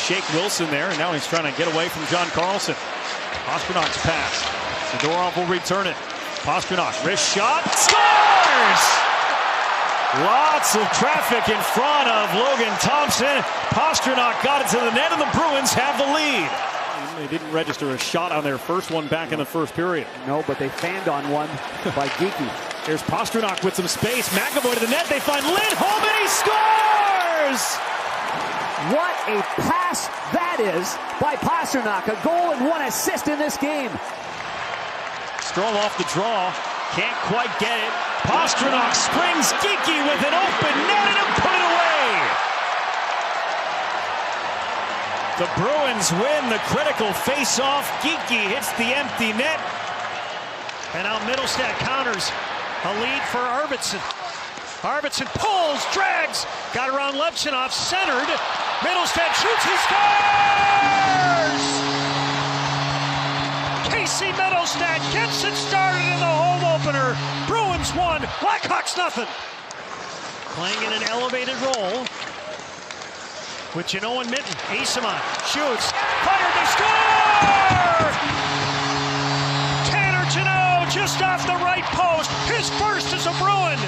shake Wilson there, and now he's trying to get away from John Carlson. Pasternak's pass. Zadorov will return it. Pastrnak, wrist shot, scores! Lots of traffic in front of Logan Thompson. Pastrnak got it to the net, and the Bruins have the lead. They didn't register a shot on their first one back in the first period. No, but they fanned on one by Geekie. There's Pastrnak with some space. McAvoy to the net. They find Lindholm, and he scores! What a pass that is by Pastrnak. A goal and 1 assist in this game. Strong off the draw. Can't quite get it. Pastrnak springs Geekie with an open net and put it away. The Bruins win the critical face-off. Geekie hits the empty net. And now Mittelstadt counters. A lead for Arvidsson. Arvidsson pulls, drags, got around Levchinov, centered. Mittelstadt shoots, he scores! Casey Mittelstadt gets it started in the home opener. Bruins 1, Blackhawks nothing. Playing in an elevated role with Jeannot and Mitten. Asimon shoots, fired, they score! Tanner Jeannot just off the right post. His first as a Bruin.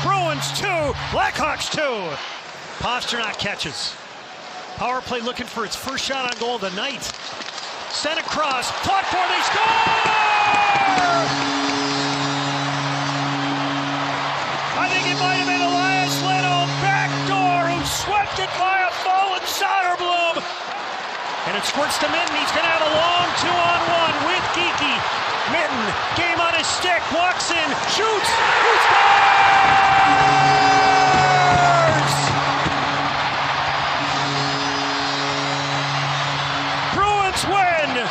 Bruins 2, Blackhawks 2. Pastrnak catches. Power play looking for its first shot on goal of the night. Sent across, fought for, they score! I think it might have been Elias Lindholm backdoor who swept it by a fallen Soderblom. And it squirts to Mitten. He's going to have a long 2-on-1 with Geekie. Mitten, game on his stick, walks in, shoots, he scores! Bruins win!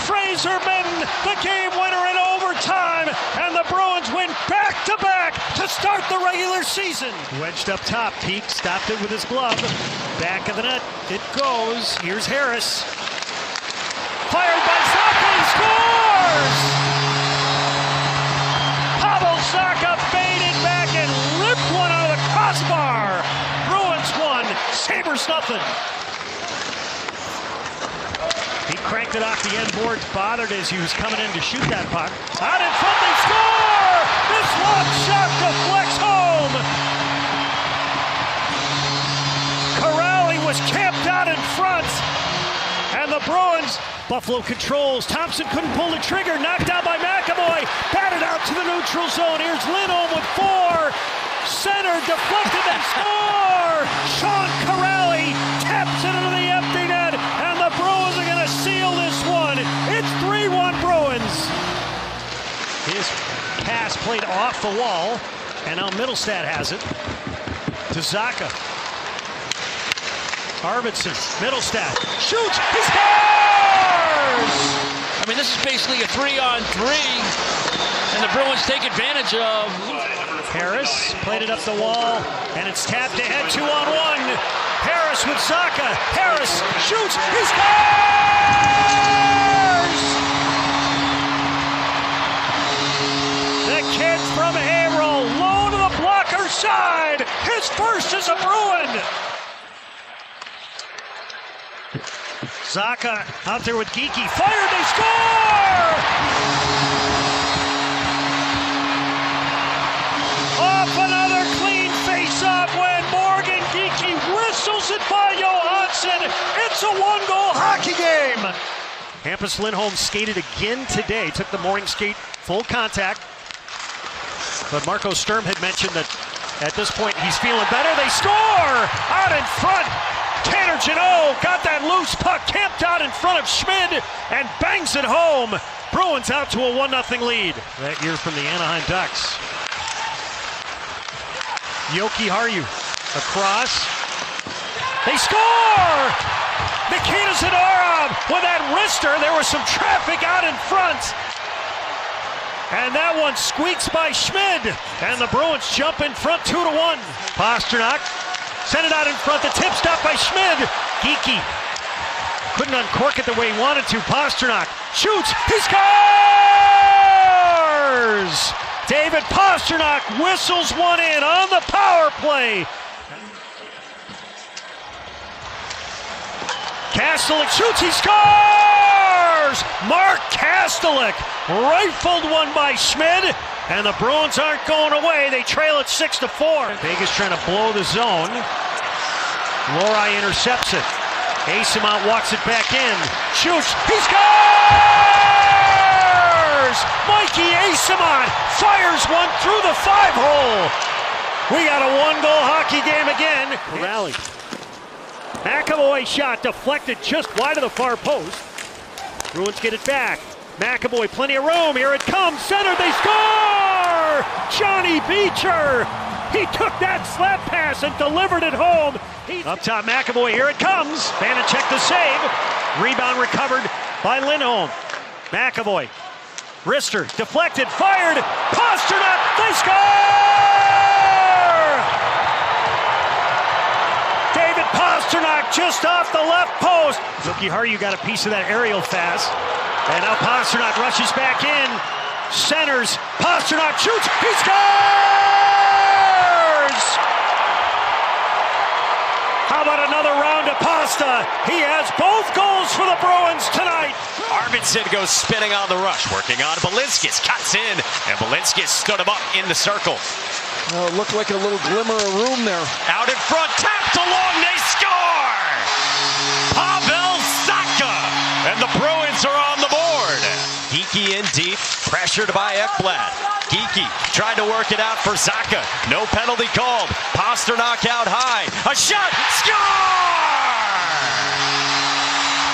Fraser Mitten, the game winner in overtime, and the Bruins win back-to-back to start the regular season. Wedged up top, Peake stopped it with his glove. Back of the net, it goes. Here's Harris. Fired by Zacha, he scores! Pavel Zacha baited back and ripped one out of the crossbar. Bruins 1, Sabres nothing. He cranked it off the end boards, bothered as he was coming in to shoot that puck. Out in front, they score! This lob shot deflects home. Corrali was camped out in front. And the Bruins, Buffalo controls. Thompson couldn't pull the trigger. Knocked out by McAvoy. Batted out to the neutral zone. Here's Lindholm with 4. Center deflected and score! Sean Corali taps it into the empty net. And the Bruins are going to seal this one. It's 3-1 Bruins. His pass played off the wall. And now Mittelstadt has it. To Zacha. Arvidsson, Mittelstadt, shoots, he scores! I mean, this is basically a 3-on-3, and the Bruins take advantage of. Harris played it up the wall, and it's tapped ahead, 2-on-1. Harris with Zacha, Harris shoots, he scores! The kid from Haverhill, low to the blocker side, his first as a Bruin. Zacha out there with Geekie. Fired, they score! Off another clean face-off when Morgan Geekie whistles it by Johansson. It's a 1-goal hockey game. Hampus Lindholm skated again today. Took the morning skate, full contact. But Marco Sturm had mentioned that at this point he's feeling better. They score! Out in front. Tanner Jeannot got that loose puck, camped out in front of Schmid, and bangs it home. Bruins out to a 1-0 lead. That year from the Anaheim Ducks. Yoki Haru across. They score! Nikita Zadorov with that wrister. There was some traffic out in front. And that one squeaks by Schmid. And the Bruins jump in front 2-1. Pastrnak sent it out in front, the tip stop by Schmid. Geekie couldn't uncork it the way he wanted to. Pastrnak shoots, he scores! David Pastrnak whistles one in on the power play. Kastelik shoots, he scores! Mark Kastelik rifled one by Schmid, and the Bruins aren't going away. They trail it 6-4. Vegas trying to blow the zone. Lohrei intercepts it. Eyssimont walks it back in. Shoots, he scores! Mikey Eyssimont fires one through the 5-hole. We got a one-goal hockey game again. Rally. McAvoy shot deflected just wide of the far post. Bruins get it back. McAvoy, plenty of room. Here it comes. Center, they score! Johnny Beecher. He took that slap pass and delivered it home. Up top, McAvoy. Here it comes. Vanacek the save. Rebound recovered by Lindholm. McAvoy. Wrister deflected, fired. Pasternak. They score! David Pasternak just off the left post. Zuki Harju got a piece of that aerial pass. And now Pasternak rushes back in. Centers. Pasternak shoots. He scores! How about another round of pasta? He has both goals for the Bruins tonight. Arvidsson goes spinning on the rush, working on Balinskis, cuts in, and Balinskis stood him up in the circle. Oh, it looked like a little glimmer of room there. Out in front, tapped along, they score! Pavel Zacha, and the Bruins are on the board. Geekie in deep, pressured by Ekblad. Geekie tried to work it out for Zacha. No penalty called. Pasternak out high. A shot, score!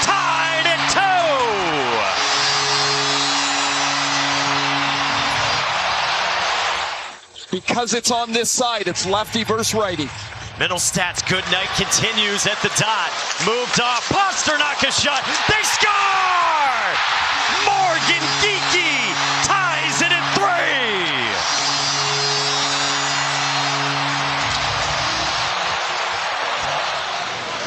Tied at 2. Because it's on this side, it's lefty versus righty. Middlestad's good night continues at the dot. Moved off. Pasternak a shot. They score! Morgan Geekie ties it at 3.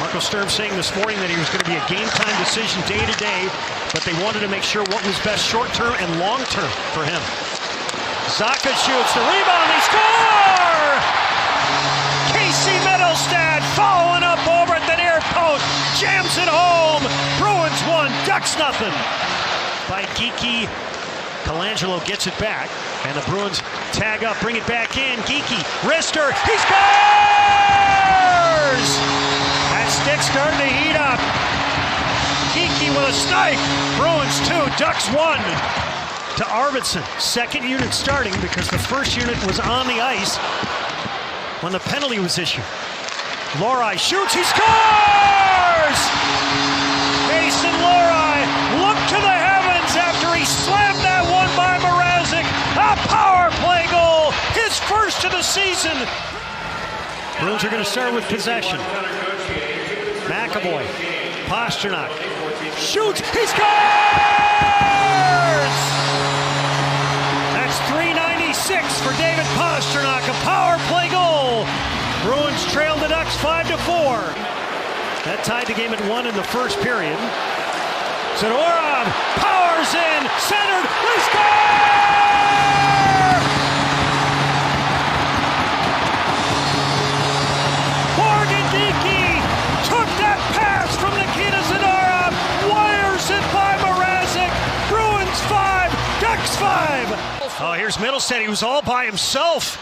Marco Sturm saying this morning that he was going to be a game-time decision day to day, but they wanted to make sure what was best short-term and long-term for him. Zacha shoots the rebound. They score! Casey Middlestad following up over at the near post. Jams it home. Bruins 1, Ducks nothing. By Geekie. Colangelo gets it back. And the Bruins tag up, bring it back in. Geekie, Wrister, he scores! That stick's starting to heat up. Geekie with a snipe. Bruins 2, Ducks 1. To Arvidsson, second unit starting because the first unit was on the ice when the penalty was issued. Lohrei shoots, he scores! Mason Lohrei looked to the heavens after he slammed that one by Mrazek. A power play goal, his first of the season. Bruins are going to start with possession. McAvoy, Pasternak, shoots, he scores! That's .396 for David Pasternak, a power play goal. Bruins trailed the Ducks 5-4. That tied the game at 1 in the first period. Zadorov powers in, centered, they score! Morgan Geekie took that pass from Nikita Zadorov, wires it by Mrazek. Bruins 5, Ducks 5. Oh, here's Middlestad. He was all by himself.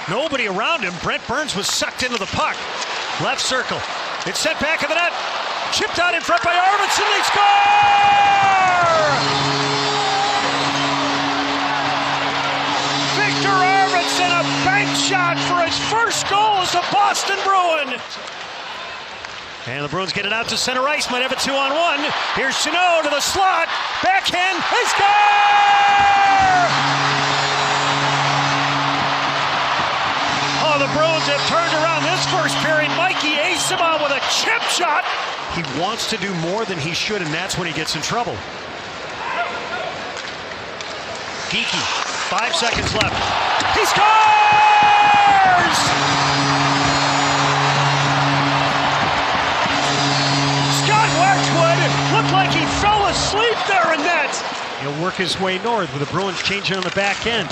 Nobody around him. Brent Burns was sucked into the puck. Left circle. It's set back of the net. Chipped out in front by Arvidsson. They score! Victor Arvidsson, a bank shot for his first goal as a Boston Bruin. And the Bruins get it out to center ice. Might have a 2-on-1. Here's Chanot to the slot. Backhand. They score! Oh, the Bruins have turned around this first period. Mikey Eyssimont with a chip shot. He wants to do more than he should, and that's when he gets in trouble. Geekie, 5 seconds left. He scores! Scott Wedgwood looked like he fell asleep there in net. He'll work his way north with the Bruins changing on the back end.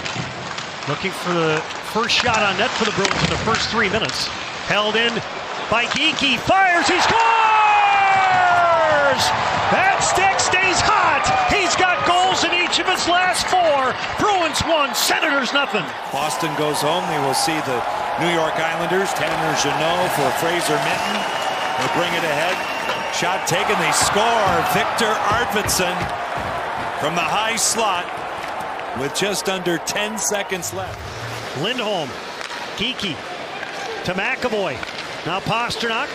Looking for the first shot on net for the Bruins in the first 3 minutes. Held in by Geekie, fires, he scores! goes. That stick stays hot. He's got goals in each of his last 4. Bruins 1, Senators nothing. Boston goes home. They will see the New York Islanders. Tanner Jeannot for Fraser Minten. They'll bring it ahead. Shot taken. They score. Victor Arvidsson from the high slot with just under 10 seconds left. Lindholm, Geekie to McAvoy. Now Pastrnak.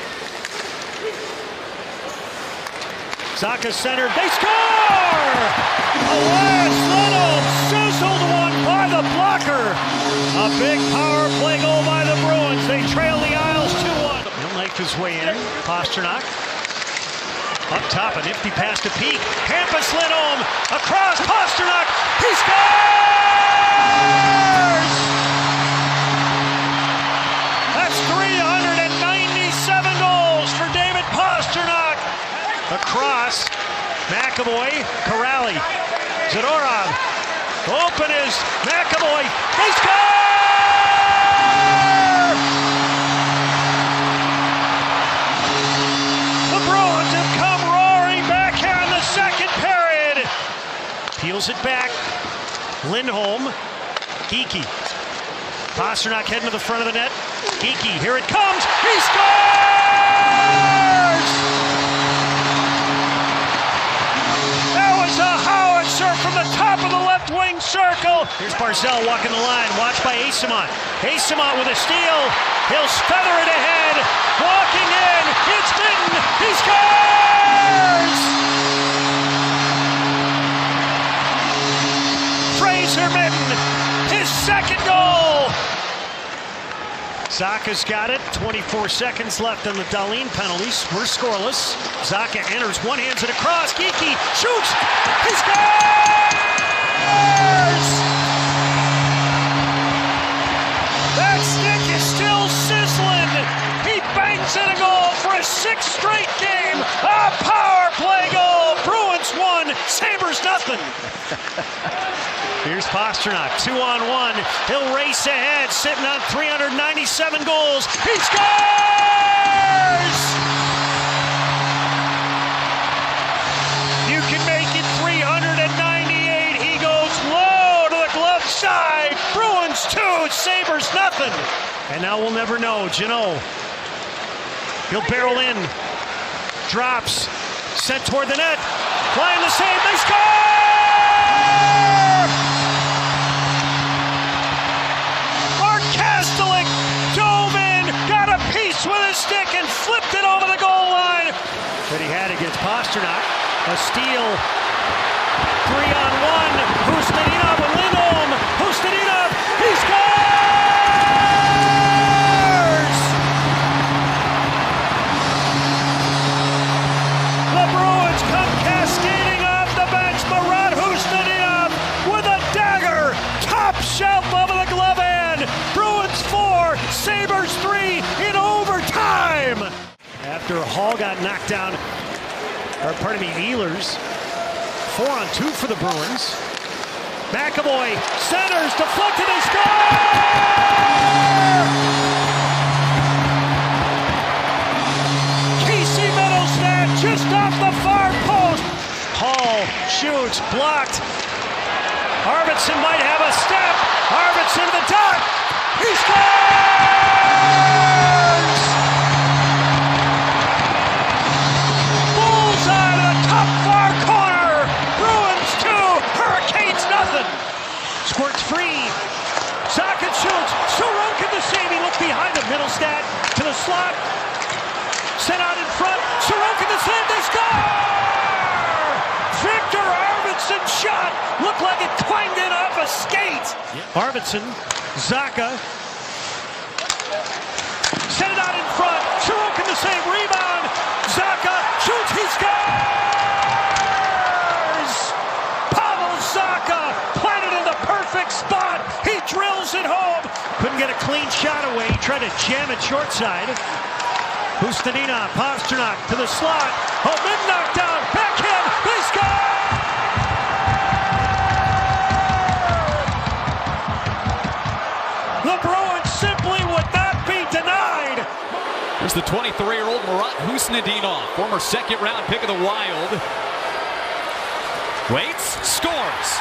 Zacha centered. They score! Elias Lindholm sizzled one by the blocker. A big power play goal by the Bruins. They trail the Isles 2-1. He'll make his way in. Pastrnak. Up top, a nifty pass to Peak. Hampus Lindholm across Pastrnak. He scores! That's 397 goals for David Pastrnak. Across, McAvoy, Corrali, Zadorov. Open is McAvoy. They score! The Bruins have come roaring back here in the second period. Peels it back. Lindholm, Geekie. Pastrnak heading to the front of the net. Geekie, here it comes. He scores! That was a howitzer from the top of the left wing circle. Here's Barzal walking the line, watched by Eyssimont. Eyssimont with a steal. He'll feather it ahead. Walking in. It's Minten. He scores! Fraser Minten, his second goal. Zacha's got it. 24 seconds left on the Dahlin penalties. We're scoreless. Zacha enters, one-hands it across. Geekie shoots. He scores! That stick is still sizzling. He banks in a goal for a 6th straight game. A power play goal. Bruins 1, Sabres nothing. Here's Pastrnak, 2-on-1. He'll race ahead, sitting on 397 goals. He scores! You can make it 398. He goes low to the glove side. Bruins 2, Sabres nothing. And now we'll never know. Jeannot. He'll barrel in. Drops. Sent toward the net. Flying the save. They score! Dove in, got a piece with his stick and flipped it over the goal line. But he had against Pastrnak. A steal. 3-on-1. Hustadinov with Lindholm. Hustadinov. He scores! The Bruins come cascading off the bench. Marat Hustadinov with a dagger. Top shelf over the glove hand. Bruins 4, Sabres 3 in overtime. After Hall got knocked down, Ehlers. 4-on-2 for the Bruins. McAvoy centers, deflected, and score! Casey Middlestat just off the far post. Hall shoots, blocked. Arvidsson might have a step. Arvidsson to the dot. He scores! Bullseye to the top far corner. Bruins 2, Hurricanes nothing. Squirts free. Zacha shoots. Sorokin the save. He looked behind him. Middlestat to the slot. Sent out in front. Sorokin the save. They score! Victor Arvidsson shot. Looked like it clanged in off a skate. Arvidsson. Zacha. Sent it out in front. Sorokin the save. Rebound. Zacha shoots. He scores! Pavel Zacha planted in the perfect spot. He drills it home. Couldn't get a clean shot away. He tried to jam it short side. Hustadinov, Pastrnak to the slot. Oh, mid knockdown. Backhand. They score! The Bruins simply would not be denied. the 23-year-old Murat Husnudinov, former second-round pick of the Wild. Waits, scores.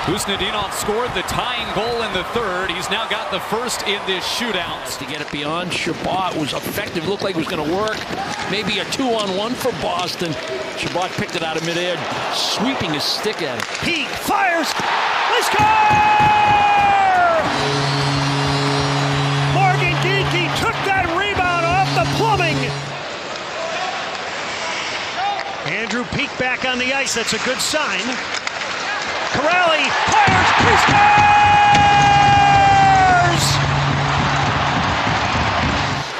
Husnudinov scored the tying goal in the third. He's now got the first in this shootout. To get it beyond Chabot was effective. Looked like it was going to work. Maybe a 2-on-1 for Boston. Chabot picked it out of midair, sweeping his stick at it. He fires. They score! Morgan Geekie took that rebound off the plumbing. Andrew Peak back on the ice. That's a good sign. Corrali fires. He scores!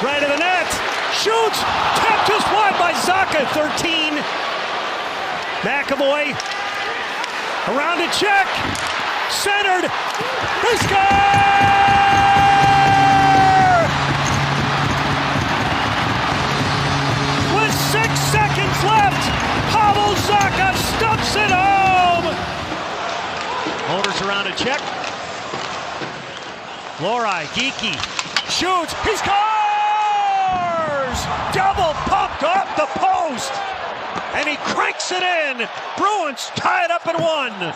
Right of the net. Shoots. Tapped just wide by Zacha. 13. McAvoy. Around to check. Centered. They score! With 6 seconds left, Pavel Zacha stumps it home. Holders around to check. Lohrei, Geekie shoots. He scores! Double pumped off the post. And he cranks it in. Bruins tie it up at 1.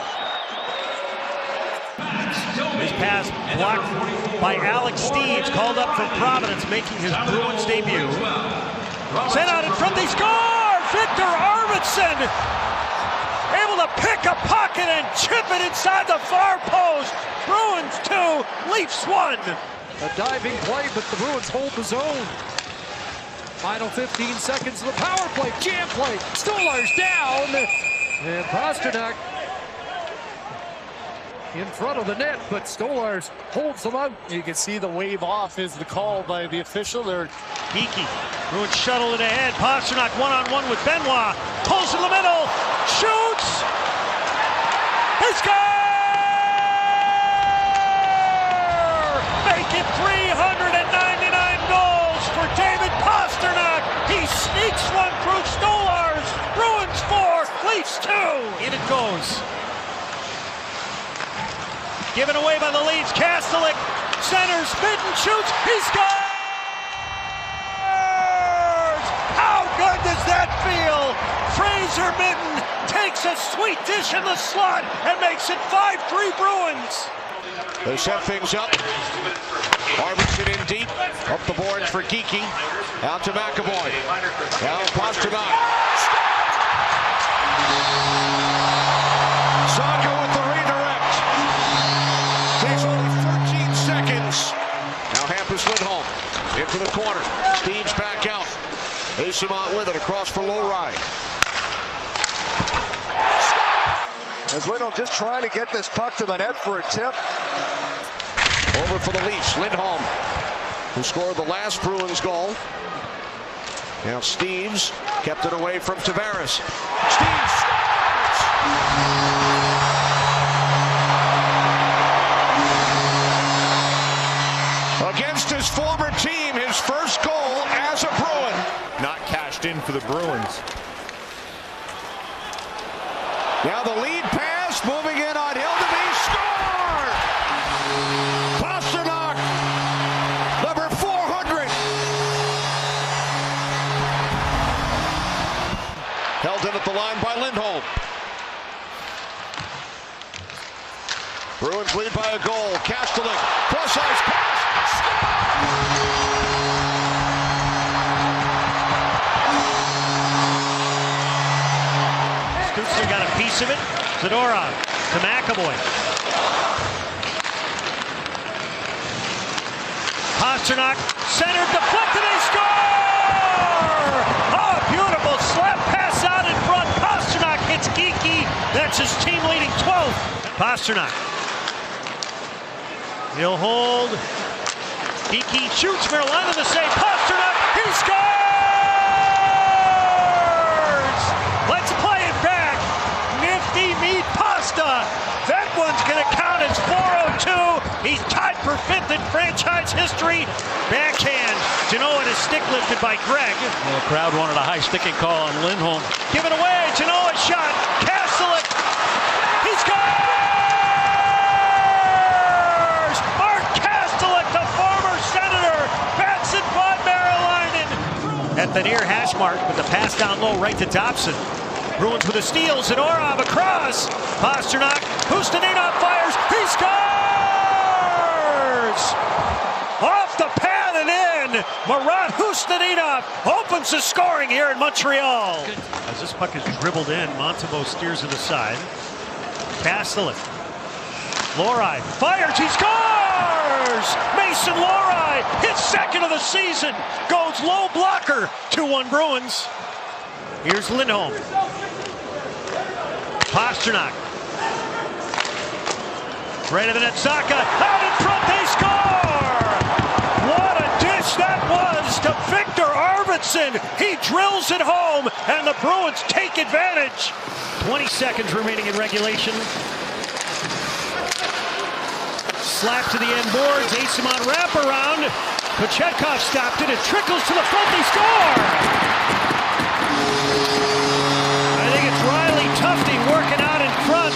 This pass blocked by Alex Steeves, called up from Providence, making his Bruins debut. Sent out in front, they score! Victor Arvidsson able to pick a pocket and chip it inside the far post. Bruins 2, Leafs 1. A diving play, but the Bruins hold the zone. Final 15 seconds of the power play, jam play. Stolarz down, and Pastrnak in front of the net, but Stolarz holds them out. You can see the wave off is the call by the official there. Geekie, Bruins shuttle it ahead. Pastrnak one-on-one with Benoit. Pulls in the middle, shoots. He scores! Make it 399 goals for David Pastrnak. He sneaks one through Stolarz. Bruins 4, Leafs 2. In it goes. Given away by the Leafs. Kastelik centers, Minten shoots. He scores! How good does that feel? Fraser Minten takes a sweet dish in the slot and makes it 5-3 Bruins. They set things up. Arvidsson in deep. Up the boards for Geekie. Out to McAvoy. Now Pastrnak. Zacha with the redirect. Takes only 13 seconds. Now Hampus Lindholm into the corner. Steeves back out. Eyssimont with it across for Lohrei. As Lindholm just trying to get this puck to the net for a tip. Over for the Leafs, Lindholm, who scored the last Bruins goal. Now Steeves kept it away from Tavares. Steeves scores! Against his former team, his first goal as a Bruin. Not cashed in for the Bruins. Now the lead pass, moving in on Hildeby, score! Pastrnak, number 400. Held in at the line by Lindholm. Bruins lead by a goal. Kastelik, cross-ice pass, Stützle got a piece of it. Zadorov to McAvoy. Pastrnak centered, deflected, they score! Oh, beautiful slap pass out in front. Pastrnak hits Geekie. That's his team leading 12th. Pastrnak. He'll hold. Geekie shoots. Carolina the save. Pastrnak. He scores! Let's play it back. Nifty meat pasta. That one's going to count as 402. He's tied for 5th in franchise history. Backhand. Genoa to stick lifted by Greg. Well, the crowd wanted a high sticking call on Lindholm. Given away. Genoa shot. Kastelik. He scores! Mark Kastelik, the former Senator, hash mark, but the pass down low right to Dobson. Bruins with a steal. Zadorov across. Pastrnak. Hustaninov fires. He scores! Off the pad and in. Marat Hustaninov opens the scoring here in Montreal. As this puck is dribbled in, Montembeault steers it aside. Castellan. Lohrei fires. He scores! Mason Lohrei, his second of the season, goes low blocker. 2-1 Bruins. Here's Lindholm. Pastrnak. Right of the net, Saka. Out in front, they score! What a dish that was to Victor Arvidsson. He drills it home, and the Bruins take advantage. 20 seconds remaining in regulation. Slap to the end boards. Asimon wraparound. Kochetkov stopped it. It trickles to the front. They score! I think it's Riley Tufte working out in front.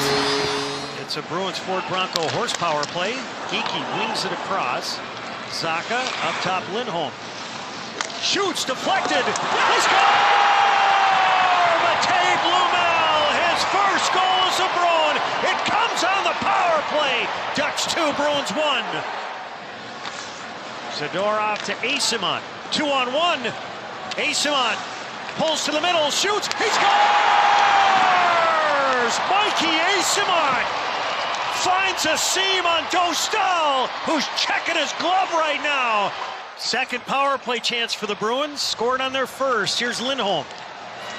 It's a Bruins Ford Bronco horsepower play. Geekie wings it across. Zaka up top, Lindholm. Shoots, deflected. They score! Matej Blumel, his first goal as a Bruin. It comes on the power play. Ducks 2, Bruins 1. Zadorov to Asimon. 2-on-1. Asimon pulls to the middle, shoots, he scores! Mikey Asimon finds a seam on Dostal, who's checking his glove right now. Second power play chance for the Bruins, scored on their first. Here's Lindholm.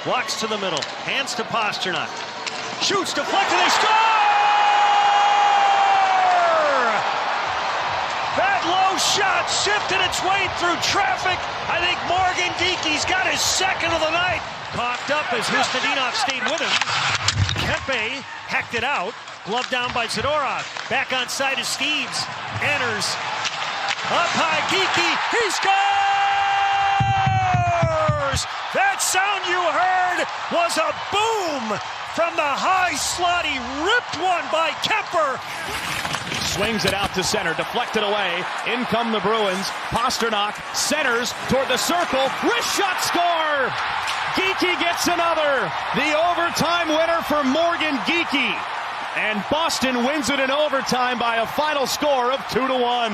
Walks to the middle, hands to Pastrnak. Shoots, deflected, they score! That low shot sifted its way through traffic. I think Morgan Geekie's got his second of the night. Coughed up as Hustaninov stayed with him. Kempe hacked it out. Glove down by Zadorov. Back on side of Steves. Enters. Up high, Geekie. He scores! That sound you heard was a boom from the high slot. He ripped one by Kemper. Swings it out to center, deflected away. In come the Bruins. Pastrnak centers toward the circle. Wrist shot, score! Geekie gets another. The overtime winner for Morgan Geekie. And Boston wins it in overtime by a final score of 2-1.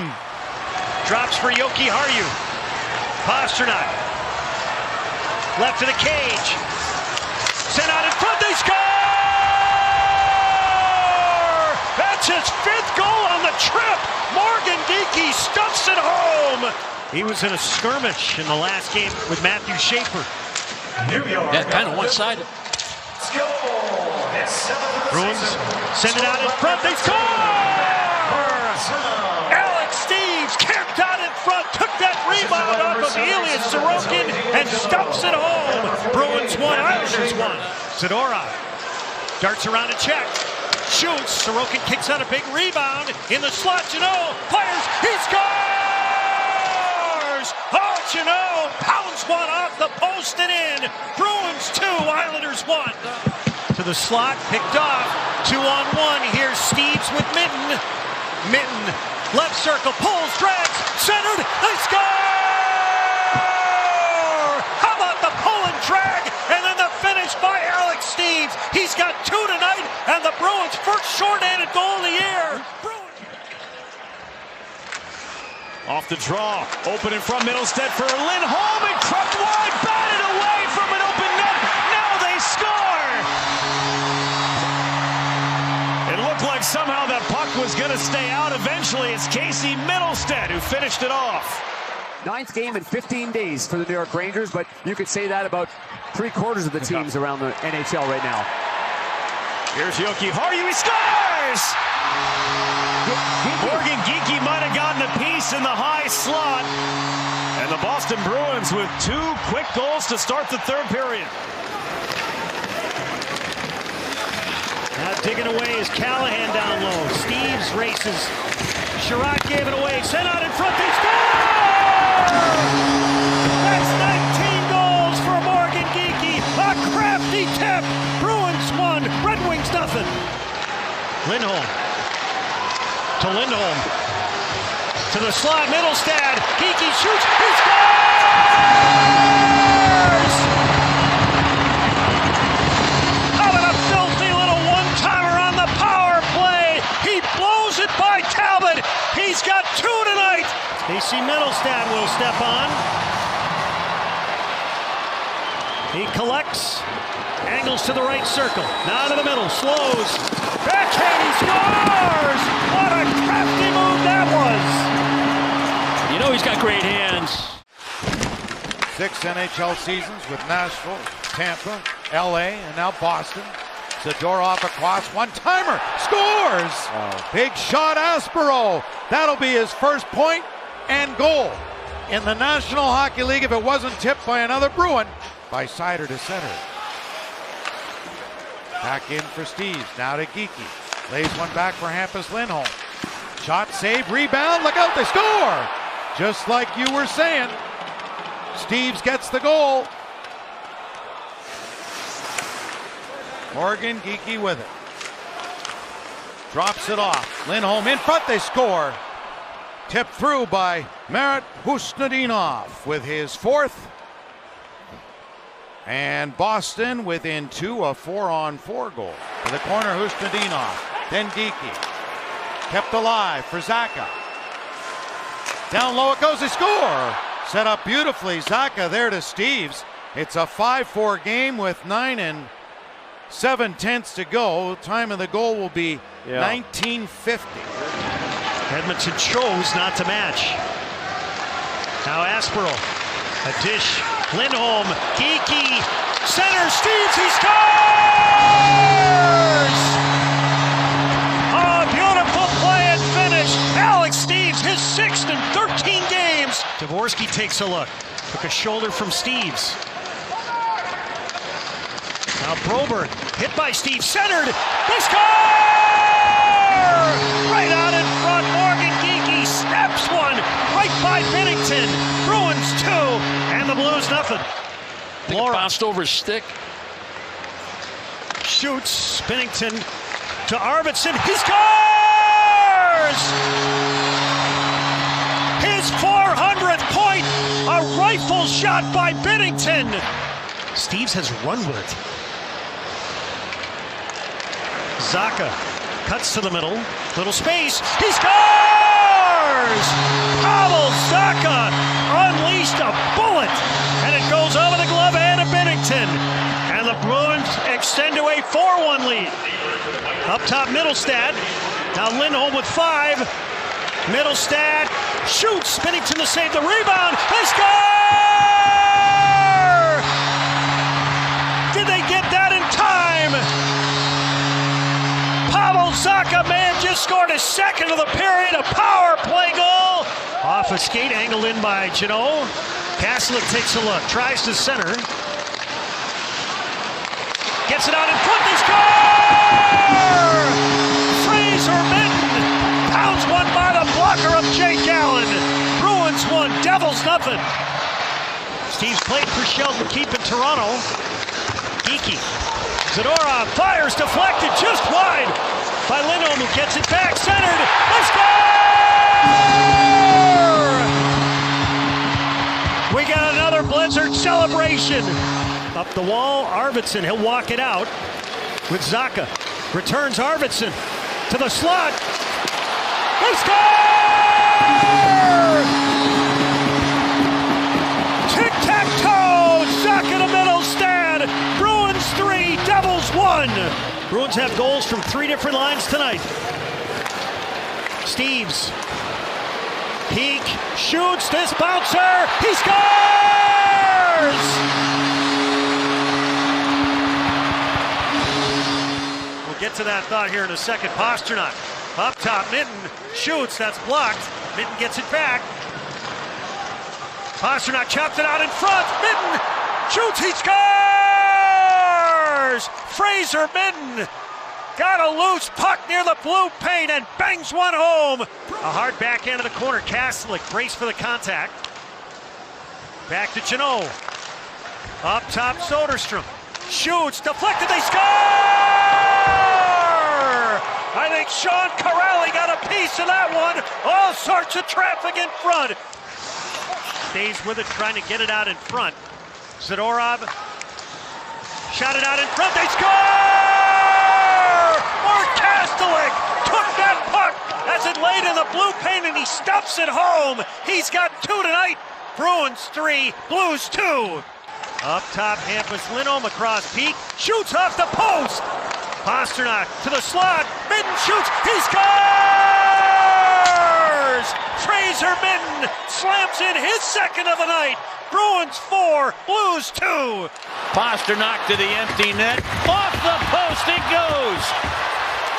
Drops for Yoki Harju. Pastrnak. Left to the cage. Sent out in front, they score! That's his 5th goal on the trip. Morgan Geekie stuffs it home. He was in a skirmish in the last game with Matthew Schaefer. Yeah, kind of one-sided. Bruins send it out in front. They score! Alex Steves camped out in front, took that rebound off of Elias Sorokin and stuffs it home. Bruins 1, Islanders 1. Zadorov darts around a check. Shoots. Sorokin kicks out a big rebound. In the slot, Janot fires. He scores! Oh, Janot pounds one off the post and in. Bruins 2, Islanders 1. To the slot, picked off. 2-on-1. Here's Steves with Mitten. Mitten, left circle, pulls, drags, centered. They score! How about the pull and drag? And then the finish by Alex Steves. He's got 2 tonight, and the Bruins' first short-handed goal of the year. Off the draw, open in front, Middlestead for Lindholm, and Krupp wide, batted away from an open net. Now they score! It looked like somehow that puck was going to stay out. Eventually, it's Casey Middlestead who finished it off. 9th game in 15 days for the New York Rangers, but you could say that about 3/4 of the teams around the NHL right now. Here's Yoki Harju, he scores! Morgan Geekie might have gotten a piece in the high slot. And the Boston Bruins with 2 quick goals to start the 3rd period. Now digging away is Callahan down low. Steves races. Sherratt gave it away. Sent out in front. They score! That's 19 goals for Morgan Geekie. A crafty tip. Bruins 1, Red Wings nothing. Lindholm. To Lindholm. To the slot, Middlestead. Geekie shoots. He scores! Jesse Mittelstadt will step on. He collects, angles to the right circle, now to the middle, slows, backhand, he scores! What a crafty move that was! You know he's got great hands. 6 NHL seasons with Nashville, Tampa, LA, and now Boston. Zadorov across, one-timer, scores! Big shot, Aspero. That'll be his first point and goal in the National Hockey League if it wasn't tipped by another Bruin by Seider to center. Back in for Steves, now to Geekie. Lays one back for Hampus Lindholm. Shot, save, rebound, look out, they score! Just like you were saying. Steves gets the goal. Morgan, Geekie with it. Drops it off. Lindholm in front, they score. Tipped through by Marat Husnudinov with his 4th. And Boston within 2, a 4-on-4 goal. To the corner, Husnudinov. Then Geekie. Kept alive for Zacha. Down low it goes, they score! Set up beautifully, Zacha there to Steves. It's a 5-4 game with 9 7/10 to go. Time of the goal will be 1950. Edmonton chose not to match. Now Aspero, a dish, Lindholm, Geekie, center, Steves, he scores! A beautiful play and finish. Alex Steves, his 6th in 13 games. Dvorsky takes a look, took a shoulder from Steves. Now Broberg, hit by Steves, centered, they score! Right out in front, Morgan Geekie snaps one, right by Binnington. Bruins 2, and the Blues nothing. Laura bounced over his stick. Shoots, Binnington to Arvidsson, he scores! His 400th point, a rifle shot by Binnington. Steves has run with it. Zacha cuts to the middle, little space, he scores! Pavel Zacha unleashed a bullet, and it goes over the glove hand of Binnington. And the Bruins extend to a 4-1 lead. Up top, Mittelstadt. Now Lindholm with 5. Mittelstadt shoots, Binnington to save the rebound, they score! Did they get that in time? Pavel Zacha, man, just scored his 2nd of the period, a power play goal. Off a skate, angled in by Janot. Kaslik takes a look, tries to center. Gets it out in front, they score! Fraser Minton pounds one by the blocker of Jake Allen. Bruins 1, Devils nothing. Steve's played for Sheldon Keefe in Toronto. Geekie. Zadorov fires, deflected just wide by Lindholm, who gets it back, centered, they score! We got another Blizzard celebration. Up the wall, Arvidsson, he'll walk it out with Zacha. Returns Arvidsson to the slot. They score! Tic-tac-toe, Zacha to Mittelstadt. Bruins 3, Devils 1. Bruins have goals from 3 different lines tonight. Steves. Peak, shoots, this bouncer, he scores! We'll get to that thought here in a second. Pastrnak, up top, Minton shoots, that's blocked. Minton gets it back. Pastrnak chops it out in front, Minton shoots, he scores! Fraser Minton got a loose puck near the blue paint and bangs one home. A hard backhand of the corner. Kaslik brace for the contact. Back to Janot. Up top, Soderstrom. Shoots, deflected, they score! I think Sean Corrali got a piece of that one. All sorts of traffic in front. Stays with it, trying to get it out in front. Zadorov shot it out in front, they score! Mark Kastelik took that puck as it laid in the blue paint, and he stuffs it home. He's got 2 tonight. Bruins 3, Blues 2. Up top, Hampus Lindholm across peak, shoots off the post. Pastrnak to the slot, Minten shoots, he scores! Fraser Minten slams in his second of the night. Bruins 4, Blues 2. Pastrnak to the empty net, off the post it goes.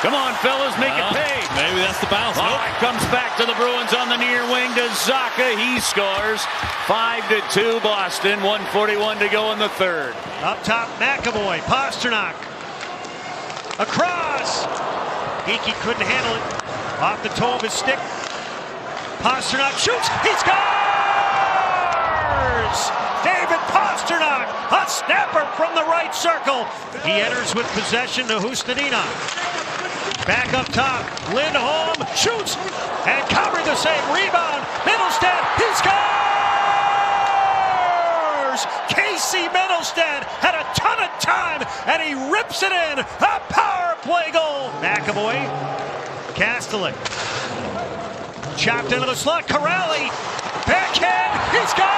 Come on, fellas, make it pay. Maybe that's the bounce. Nope. Comes back to the Bruins on the near wing to Zacha. He scores. 5-2 Boston. 1:41 to go in the third. Up top, McAvoy, Pastrnak. Across. Geekie couldn't handle it. Off the toe of his stick. Pastrnak shoots. He scores! David Pastrnak, a snapper from the right circle. He enters with possession to Hustadina. Back up top, Lindholm shoots, and covering the save, rebound, Mittelstadt, he scores! Casey Mittelstadt had a ton of time, and he rips it in, a power play goal. McAvoy, Kastelik, chopped into the slot, Corrali, backhand, he scores!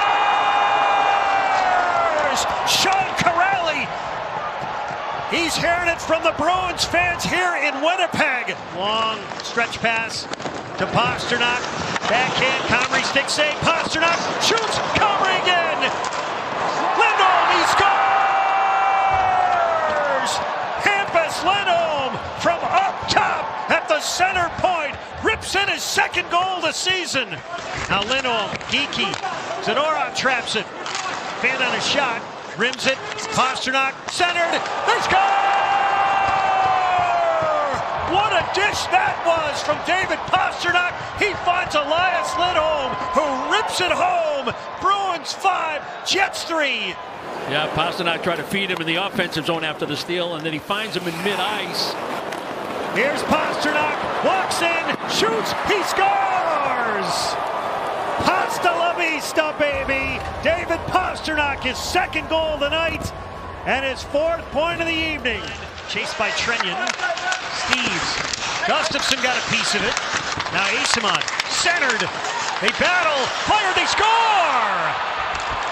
Sean Corrali. He's hearing it from the Bruins fans here in Winnipeg. Long stretch pass to Pastrnak. Backhand, Comrie stick save. Pastrnak shoots, Comrie again. Lindholm, he scores! Hampus Lindholm from up top at the center point rips in his second goal this season. Now Lindholm, Geekie, Zadorov traps it. Fan on a shot. Rims it, Pastrnak, centered, they score! What a dish that was from David Pastrnak. He finds Elias Lindholm, who rips it home. Bruins 5, Jets 3. Yeah, Pastrnak tried to feed him in the offensive zone after the steal, and then he finds him in mid-ice. Here's Pastrnak, walks in, shoots, he scores! Hasta la vista, baby! David Pastrnak, his second goal of the night, and his 4th point of the evening. Chased by Trenyon. Steves. Gustafsson got a piece of it. Now Asimont, centered. They battle, fired, they score!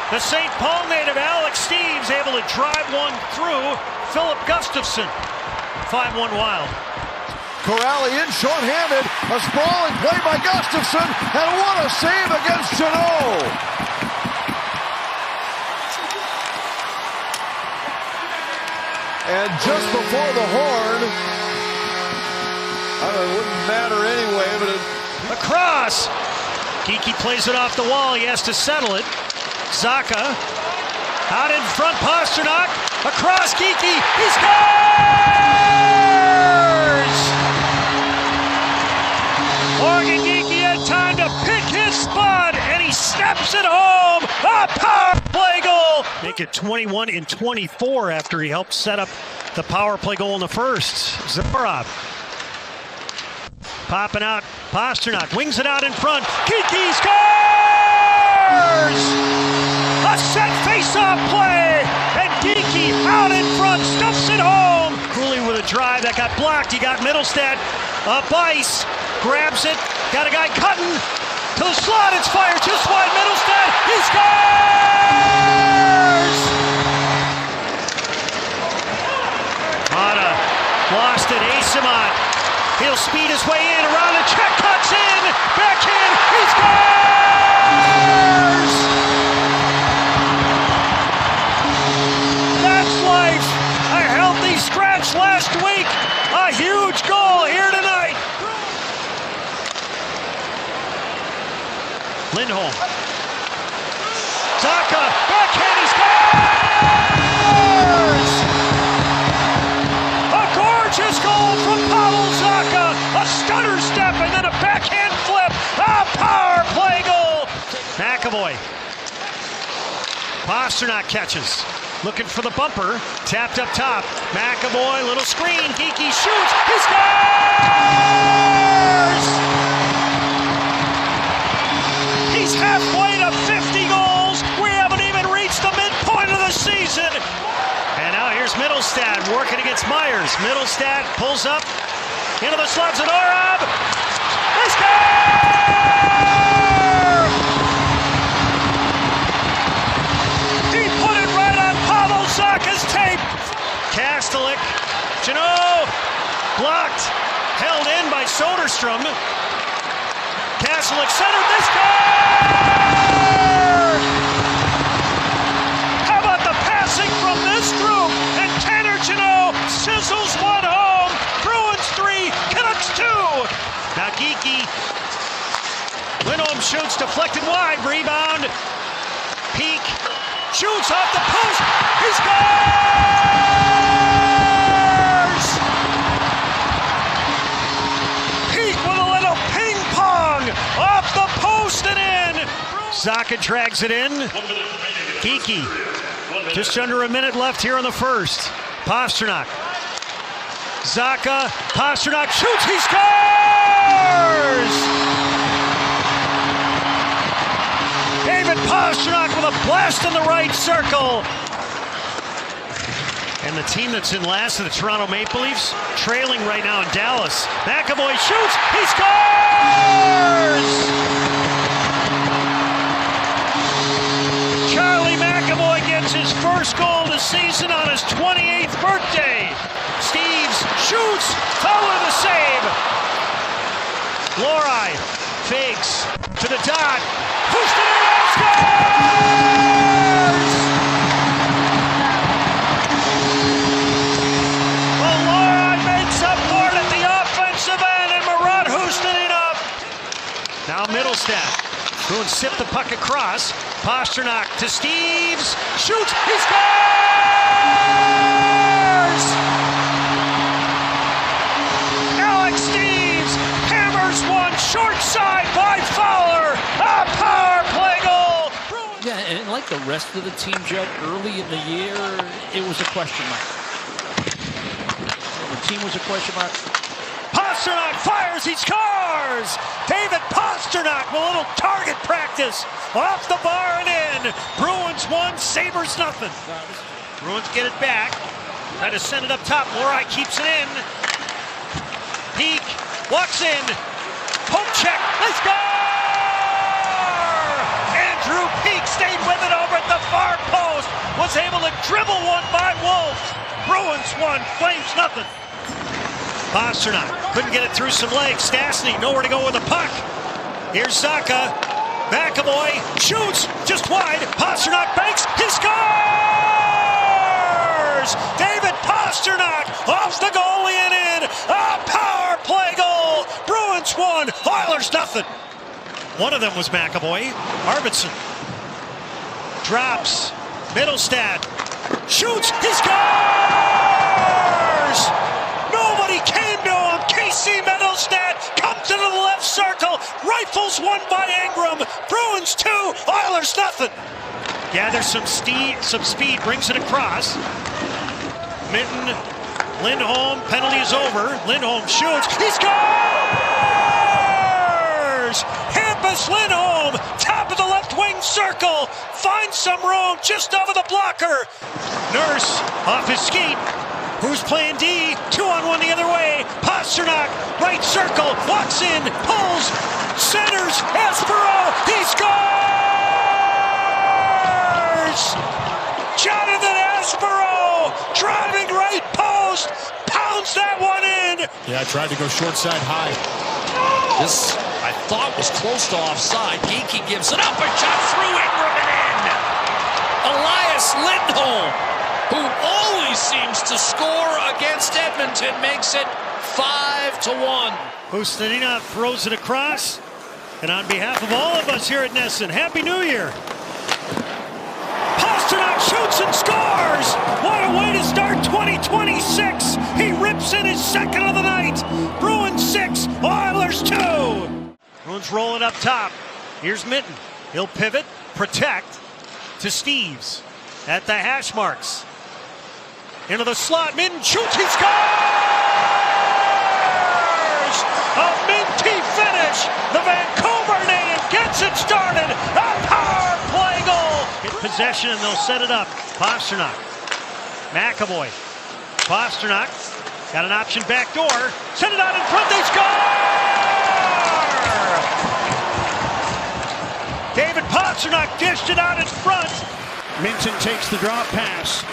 The St. Paul native Alex Steves able to drive one through Philip Gustafsson. 5-1 Wild. Corrali in short-handed, a sprawling play by Gustafsson, and what a save against Janot! And just before the horn, it wouldn't matter anyway, but across! Geekie plays it off the wall, he has to settle it. Zacha, out in front, Pastrnak, across Geekie, he scores! Morgan Geekie had time to pick his spot, and he snaps it home. A power play goal. Make it 21-24 after he helped set up the power play goal in the first. Zaborov popping out. Pastrnak wings it out in front. Geekie scores! A set face-off play, and Geekie out in front stuffs it home. Cooley with a drive that got blocked. He got Mittelstadt up ice. Grabs it, got a guy cutting to the slot, it's fired just wide, Mittelstadt, he scores! Mata lost it, Asimont, he'll speed his way in, around the check, cuts in, backhand, he scores! That's life, a healthy scratch last week, a huge goal here tonight. Lindholm. Zacha, backhand, he scores! A gorgeous goal from Pavel Zacha. A stutter step and then a backhand flip. A power play goal. McAvoy. Pastrnak catches. Looking for the bumper. Tapped up top. McAvoy, little screen. Geekie shoots. He scores! He's halfway to 50 goals. We haven't even reached the midpoint of the season. And now here's Mittelstadt working against Myers. Mittelstadt pulls up into the slot. Zadorov. He scores! Kastelik. Jeannot. Blocked. Held in by Soderstrom. Kastelik centered. They score! How about the passing from this group? And Tanner Jeannot sizzles one home. Bruins 3, Canucks 2. Now Geekie. Lindholm shoots, deflected wide. Rebound. Peak. Shoots off the post. He scores! Peak with a little ping pong off the post and in. Zacha drags it in. Geekie. Just under a minute left here in the first. Pastrnak. Zacha. Pastrnak shoots. He scores! David Pastrnak with a blast in the right circle. And the team that's in last of the Toronto Maple Leafs, trailing right now in Dallas. McAvoy shoots. He scores! Charlie McAvoy gets his first goal of the season on his 28th birthday. Steves shoots. Fowler the save. Lori fakes to the dot. Houston scores! Well, Lori makes up for it at the offensive end, and Marat Houston up. Now Middlestat. Bruins sip the puck across. Pastrnak to Steves. Shoots. He scores! Alex Steves hammers one short side by Fowler. A power play goal. Yeah, and like the rest of the team, Judd, early in the year, it was a question mark. The team was a question mark. Pastrnak fires, he scores! David Pastrnak with a little target practice. Off the bar and in. Bruins 1, Sabres nothing. Bruins get it back. Try to send it up top. Lori keeps it in. Peak walks in. Poke check. They score! Andrew Peak stayed with it over at the far post. Was able to dribble one by Wolf. Bruins 1, Flames nothing. Pastrnak couldn't get it through some legs. Stastny nowhere to go with the puck. Here's Zacha. McAvoy shoots just wide. Pastrnak banks. He scores! David Pastrnak off the goalie and in. A power play goal. Bruins 1, Oilers nothing. One of them was McAvoy. Arvidsson drops. Middlestat shoots. He scores! Nobody came to him. Casey Middlestat comes into the left circle. Rifles one by Ingram. Bruins 2, Oilers nothing. Gathers some speed, brings it across. Minton, Lindholm, penalty is over. Lindholm shoots. He scores! Hampus Lindholm, top of the left wing circle. Finds some room just over the blocker. Nurse off his skate. Who's playing D? 2-on-1 the other way. Pastrnak, right circle, walks in, pulls, centers, Espero, he scores! Jonathan Espero, driving right post, pounds that one in. Yeah, tried to go short side high. This, I thought, was close to offside. Geekie gives it up, a shot through Ingram and in. Elias Lindholm, who always seems to score against Edmonton, makes it 5-1. Hustadina throws it across. And on behalf of all of us here at Nesson, Happy New Year. Pastrnak shoots and scores! What a way to start 2026! He rips in his second of the night. Bruins 6, Oilers 2. Bruins roll it up top. Here's Minton. He'll pivot, protect to Steves at the hash marks. Into the slot, Minton shoots, he scores! A minty finish! The Vancouver native gets it started! A power play goal! Get possession and they'll set it up. Pastrnak. McAvoy. Pastrnak. Got an option back door. Send it out in front, they score! David Pastrnak dished it out in front. Minton takes the drop pass.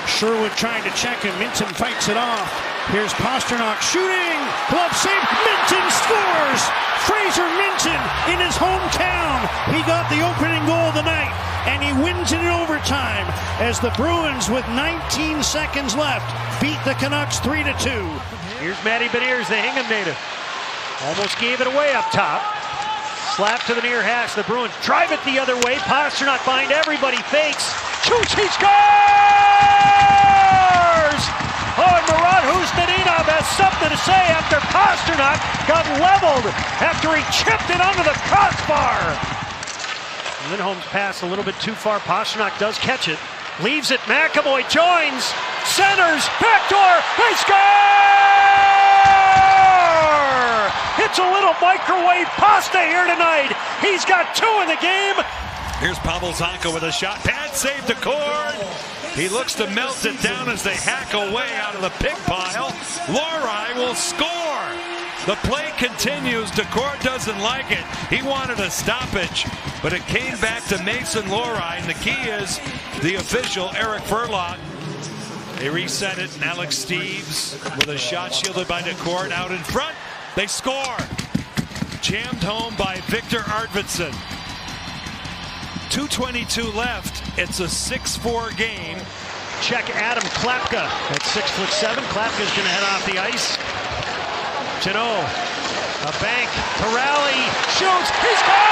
Sherwood trying to check him. Minton fights it off. Here's Pastrnak shooting. Glove save. Minton scores. Fraser Minton in his hometown. He got the opening goal of the night, and he wins it in overtime as the Bruins, with 19 seconds left, beat the Canucks 3-2. Here's Matty Beniers, the Hingham native. Almost gave it away up top. Slap to the near hash. The Bruins drive it the other way. Pastrnak behind everybody. Fakes. Shoots. He scores! Oh, and Marat Husnudinov has something to say after Pastrnak got leveled after he chipped it under the crossbar. Lindholm's pass a little bit too far. Pastrnak does catch it. Leaves it. McAvoy joins. Centers. Backdoor. They score! It's a little microwave pasta here tonight. He's got 2 in the game. Here's Pavel Zacha with a shot. Bad save to Cord. He looks to melt it down as they hack away out of the pig pile. Lohrei will score. The play continues. Decord doesn't like it. He wanted a stoppage, but it came back to Mason Lohrei, and the key is the official, Eric Furlong. They reset it, and Alex Steeves with a shot shielded by Decord out in front. They score. Jammed home by Victor Arvidsson. 2:22 left. It's a 6-4 game. Check Adam Klapka at 6'7". Klapka's going to head off the ice. Jeannot, a bank to rally, shoots, he scores!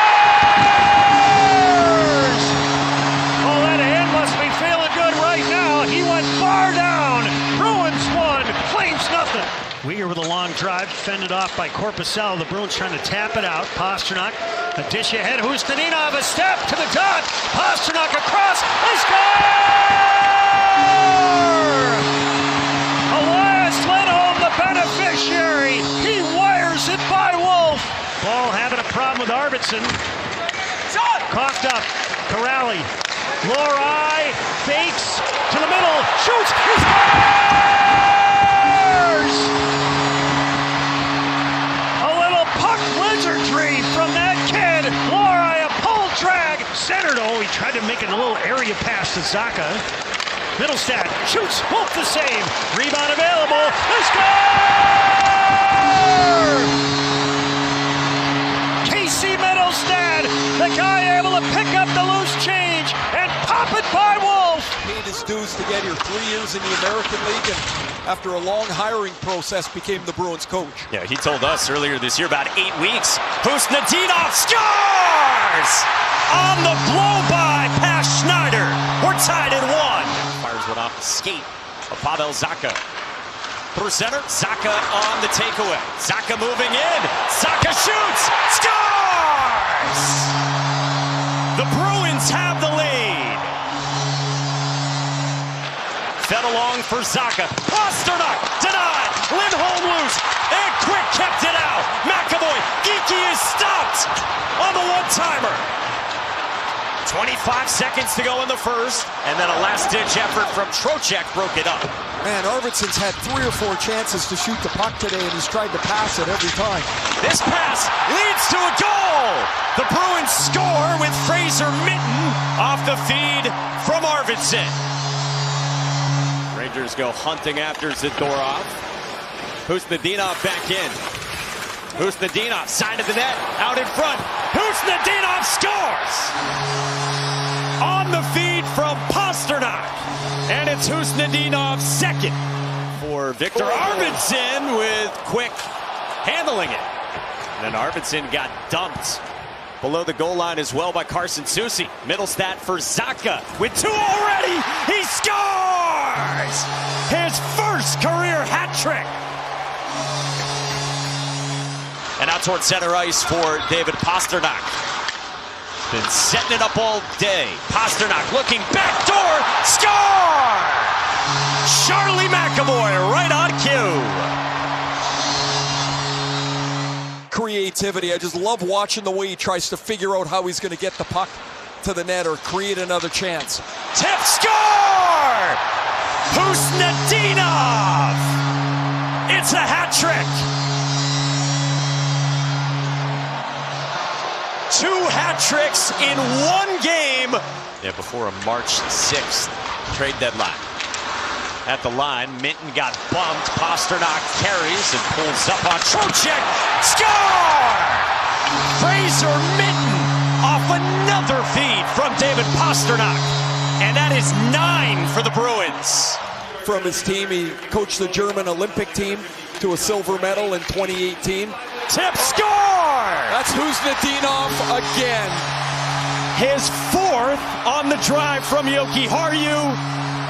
Oh, that hand must be feeling good right now. He went far down. Bruins won, Flames nothing. Weir with a long drive, fended off by Korpisalo. The Bruins trying to tap it out. Pastrnak, a dish ahead. Husnudinov, a step to the dot. Pastrnak across. They score! Elias Lindholm, the beneficiary. He wires it by Wolf. Ball having a problem with Arvidsson. Coughed up. Corrali. Lohrei fakes to the middle. Shoots. He scores! Wizardry from that kid. Lohrei, a pull drag. Centered. Oh, he tried to make it a little area pass to Zacha. Middlestad shoots. Wolf the save. Rebound available. They score! Casey Middlestad, the guy able to pick up the loose change and pop it by Wolf. Paid his dues to get here 3 years in the American League, and after a long hiring process became the Bruins coach. Yeah, he told us earlier this year, about 8 weeks. Husnudinov scores! On the blow-by past Schneider. We're tied at 1. Fires one off the skate of Pavel Zacha. Through center, Zacha on the takeaway. Zacha moving in. Zacha shoots! Scores! The Bruins have the lead. Fed along for Zacha. Pastrnak denied. Lindholm loose. And Quick kept it out. McAvoy. Geekie is stopped on the one-timer. 25 seconds to go in the first. And then a last-ditch effort from Trocheck broke it up. Man, Arvidsson's had 3 or 4 chances to shoot the puck today, and he's tried to pass it every time. This pass leads to a goal. The Bruins score with Fraser Minton off the feed from Arvidsson. Rangers go hunting after Zadorov. Husnudinov back in. Husnudinov, side of the net, out in front. Husnudinov scores! On the feed from Pastrnak. And it's Husnudinov's second for Victor Arvidsson, with Quick handling it. And then Arvidsson got dumped below the goal line as well by Carson Soucy. Middlestat for Zacha with 2 already. He scores! His first career hat trick. And out toward center ice for David Pastrnak. Been setting it up all day. Pastrnak looking backdoor. Score! Charlie McAvoy right on cue. Creativity. I just love watching the way he tries to figure out how he's going to get the puck to the net or create another chance. Tip score! Husnudinov! It's a hat trick. 2 hat tricks in 1 game. Yeah, before a March 6th trade deadline. at the line. Minton got bumped. Pasternak carries and pulls up on Trocheck. Score! Fraser Minton off another feed from David Pasternak. And that is 9 for the Bruins. From his team, he coached the German Olympic team to a silver medal in 2018. Tip, score! That's Huznadinov again. His 4th on the drive from Yoki Harju,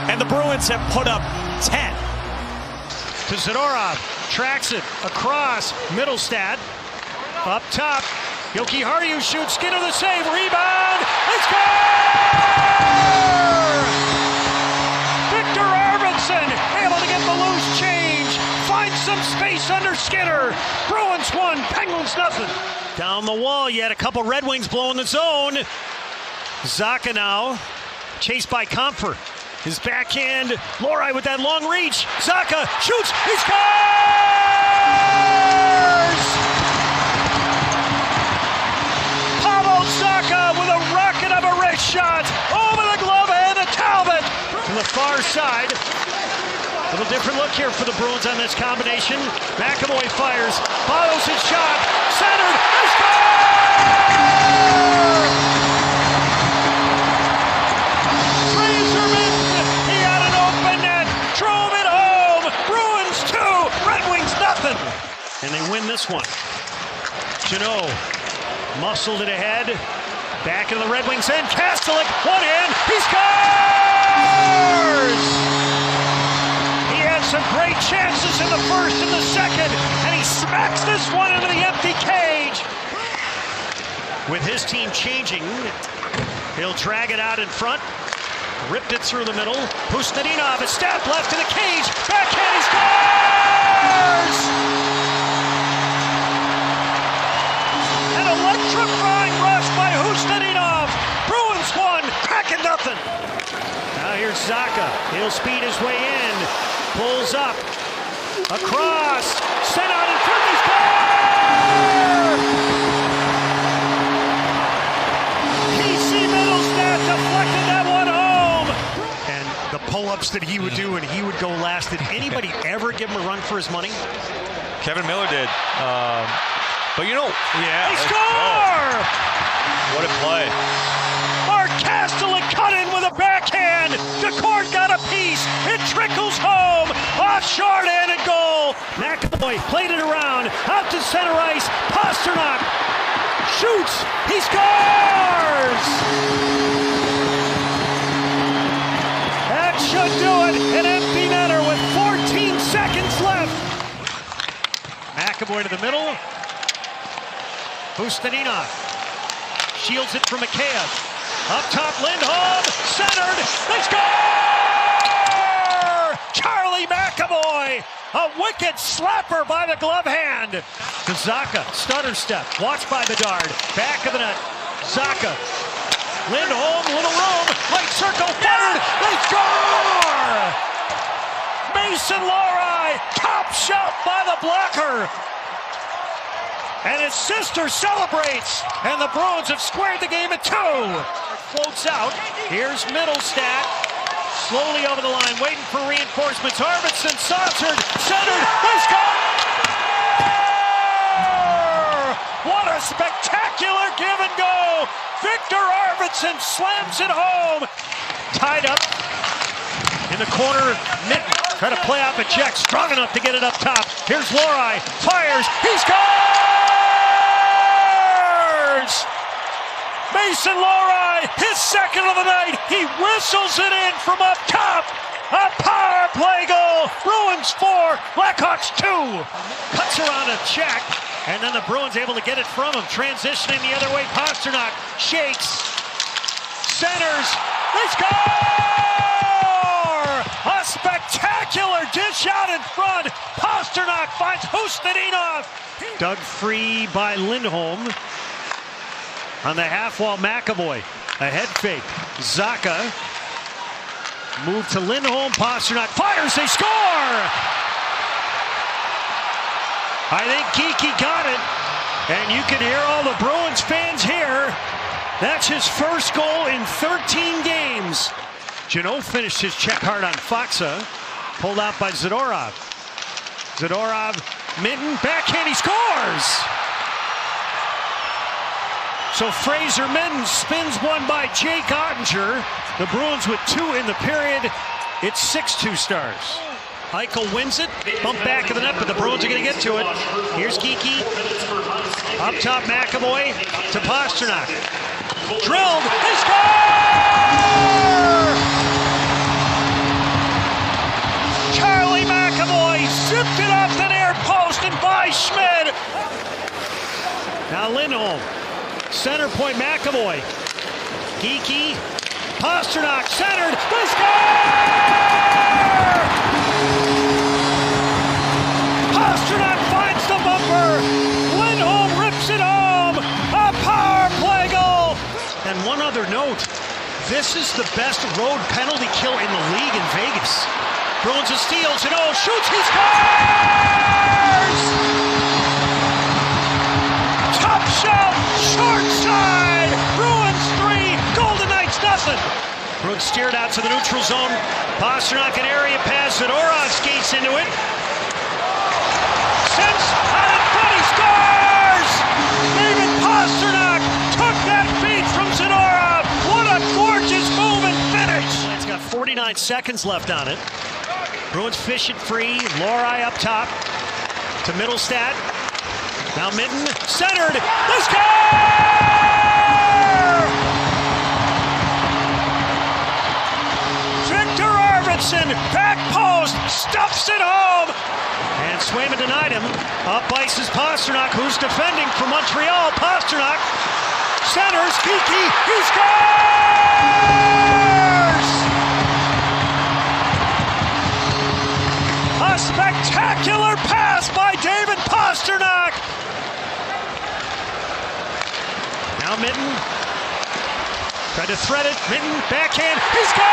and the Bruins have put up 10. To Zadorov, tracks it across Middlestad, up top. Yoki Harju shoots, Skinner the save, rebound, they score! Victor Arvidsson able to get the loose change, finds some space under Skinner. Bruins 1, Penguins nothing. Down the wall, you had a couple Red Wings blowing the zone. Zacha now, chased by Comfer. His backhand, Lohrei with that long reach. Zacha shoots, he scores! Pavel Zacha with a rocket of a wrist shot over the glove hand of Talbot. To the far side. A little different look here for the Bruins on this combination. McAvoy fires, follows his shot, centered, he scores! Fraser Minton, he had an open net, drove it home. Bruins 2, Red Wings nothing. And they win this one. Jeannot muscled it ahead, back into the Red Wings end. Kastelik, one hand, he scores! He had some great chances in the first and the second, and he smacks this one into the empty cage. With his team changing, he'll drag it out in front. Ripped it through the middle. Huznadinov, a step left to the cage. Backhand, he scores! An electrifying rush by Huznadinov. Bruins 1, Kraken nothing. Now here's Zacha. He'll speed his way in. Pulls up. Across. Sent out in front. He scores! P.C. Middlestad deflected that one home. And the pull-ups that he would do, and he would go last. Did anybody ever give him a run for his money? Kevin Miller did. But you know, They score! What a play. Mark Kastelik cut in with a backhand. DeCourt got a piece. It trickles home. Off short-handed goal. McAvoy played it around. Out to center ice. Pasternak shoots. He scores! That should do it. An empty netter with 14 seconds left. McAvoy to the middle. Huznadinov shields it from Mikheyev. Up top, Lindholm, centered, they score! Charlie McAvoy, a wicked slapper by the glove hand. To Zacha, stutter step, watched by Bedard, back of the net, Zacha. Lindholm, little room, right circle, fired, they score! Mason Lohrei, top shot by the blocker. And his sister celebrates, and the Bruins have squared the game at 2. Floats out. Here's Middlestad, slowly over the line, waiting for reinforcements. Arvidsson, Saucered, centered, they score! What a spectacular give and go! Victor Arvidsson slams it home. Tied up in the corner. Minton trying to play off a check, strong enough to get it up top. Here's Lohrei, fires, he scores! Mason Lohrei, his second of the night. He whistles it in from up top. A power play goal. Bruins 4, Blackhawks 2. Cuts around a check, and then the Bruins able to get it from him. Transitioning the other way, Pasternak shakes, centers, they score! A spectacular dish out in front. Pasternak finds Huznadinov. Dug free by Lindholm. On the half wall, McAvoy, a head fake. Zacha, move to Lindholm, Pasternak fires, they score! I think Geekie got it, and you can hear all the Bruins fans here. That's his first goal in 13 games. Jeannot finished his check hard on Faksa. Pulled out by Zadorov. Zadorov, Minton, backhand, he scores! So Fraser Minton spins one by Jake Ottinger. The Bruins with 2 in the period. It's 6-2 Stars. Eichel wins it, bump back of the net, but the Bruins are going to get to it. Here's Geekie. Up top, McAvoy to Pastrnak. Drilled, they score! Charlie McAvoy zipped it off the near post and by Schmidt. Now Lindholm, center point McAvoy. Geekie, Pastrnak centered, they score! Pastrnak finds the bumper. Lindholm rips it home. A power play goal. And one other note, this is the best road penalty kill in the league in Vegas. Bruins a steals and shoots, he scores! Top shelf, short side. Bruins 3, Golden Knights nothing. Bruins steered out to the neutral zone. Pastrnak an area pass. Zadorov skates into it. Sends out in front, he scores! David Pastrnak took that feed from Zadorov. What a gorgeous move and finish! It's got 49 seconds left on it. Bruins fish it free. Lohrei up top to Middlestat. Now Minton centered. They score! Victor Arvidsson back post stuffs it home. And Swayman denied him. Up ice is Pastrnak, who's defending for Montreal. Pastrnak centers, Geekie, he scores! A spectacular pass by David Pastrnak. Now Minton tried to thread it. Minton backhand, he scores!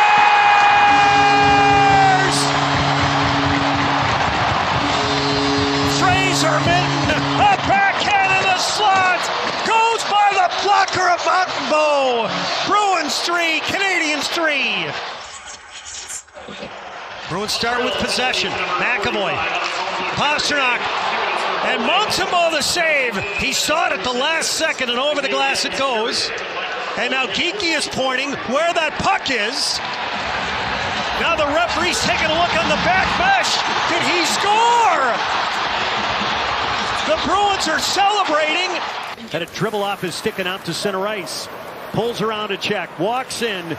Fraser Minton, a backhand in the slot, goes by the blocker of Mountain Bow. Bruins 3, Canadiens 3. Bruins start with possession. McAvoy, Pastrnak, and Montembeault the save. He saw it at the last second, and over the glass it goes. And now Geekie is pointing where that puck is. Now the referee's taking a look on the back mesh. Did he score? The Bruins are celebrating. Had a dribble off his stick and out to center ice. Pulls around a check, walks in.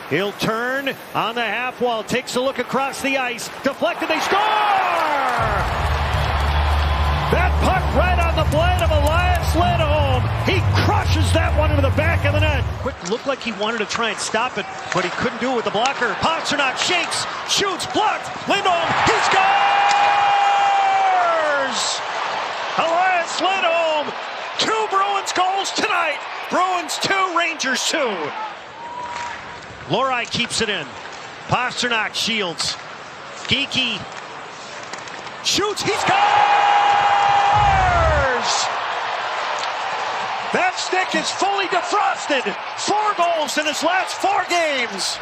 He'll turn on the half wall, takes a look across the ice. Deflected, they score! That puck right on the blade of Elias Lindholm. He crushes that one into the back of the net. Quick, looked like he wanted to try and stop it, but he couldn't do it with the blocker. Pastrnak shakes, shoots, blocked. Lindholm, he scores! Elias Lindholm, 2 Bruins goals tonight. Bruins 2, Rangers 2. Lohrei keeps it in. Pastrnak shields. Geekie shoots, he scores! That stick is fully defrosted. 4 goals in his last 4 games.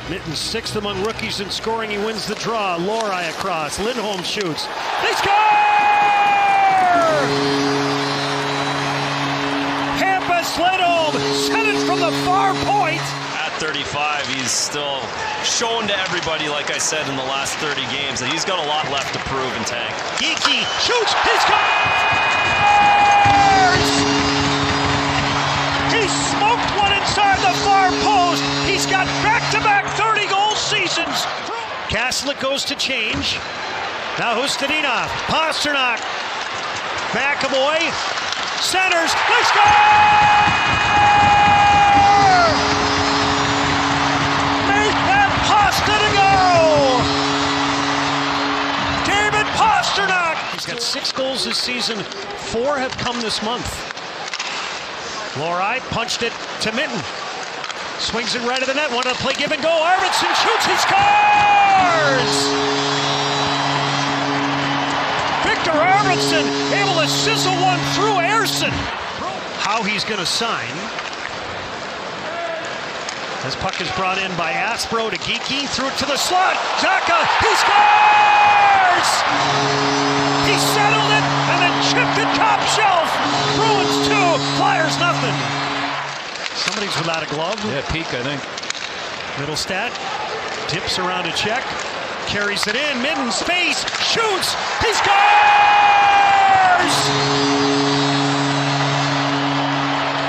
Minton 6th among rookies in scoring. He wins the draw. Lohrei across. Lindholm shoots. They score! Hampus Lindholm sent it from the far point. At 35, he's still shown to everybody, like I said, in the last 30 games, that he's got a lot left to prove in tank. Geekie shoots. He scores! He smoked one inside the far post. He's got back-to-back 30-goal seasons. Kaslik goes to change. Now Hustadinov, Pastrnak, McAvoy, centers, they score! Make that pasta to go! David Pastrnak. He's got 6 goals this season. 4 have come this month. Lohrei punched it to Minton. Swings it right to the net. Wanted to play give and go. Arvidsson shoots. He scores! Victor Arvidsson able to sizzle one through Ersson. How he's going to sign. This puck is brought in by Aspro to Geekie, threw it to the slot. Xhaka, he scores! He settled it and then chipped it top shelf. Bruins 2, Flyers nothing. Somebody's without a glove. Yeah, Peak, I think. Middlestat tips around a check, carries it in, mid space, shoots, he scores!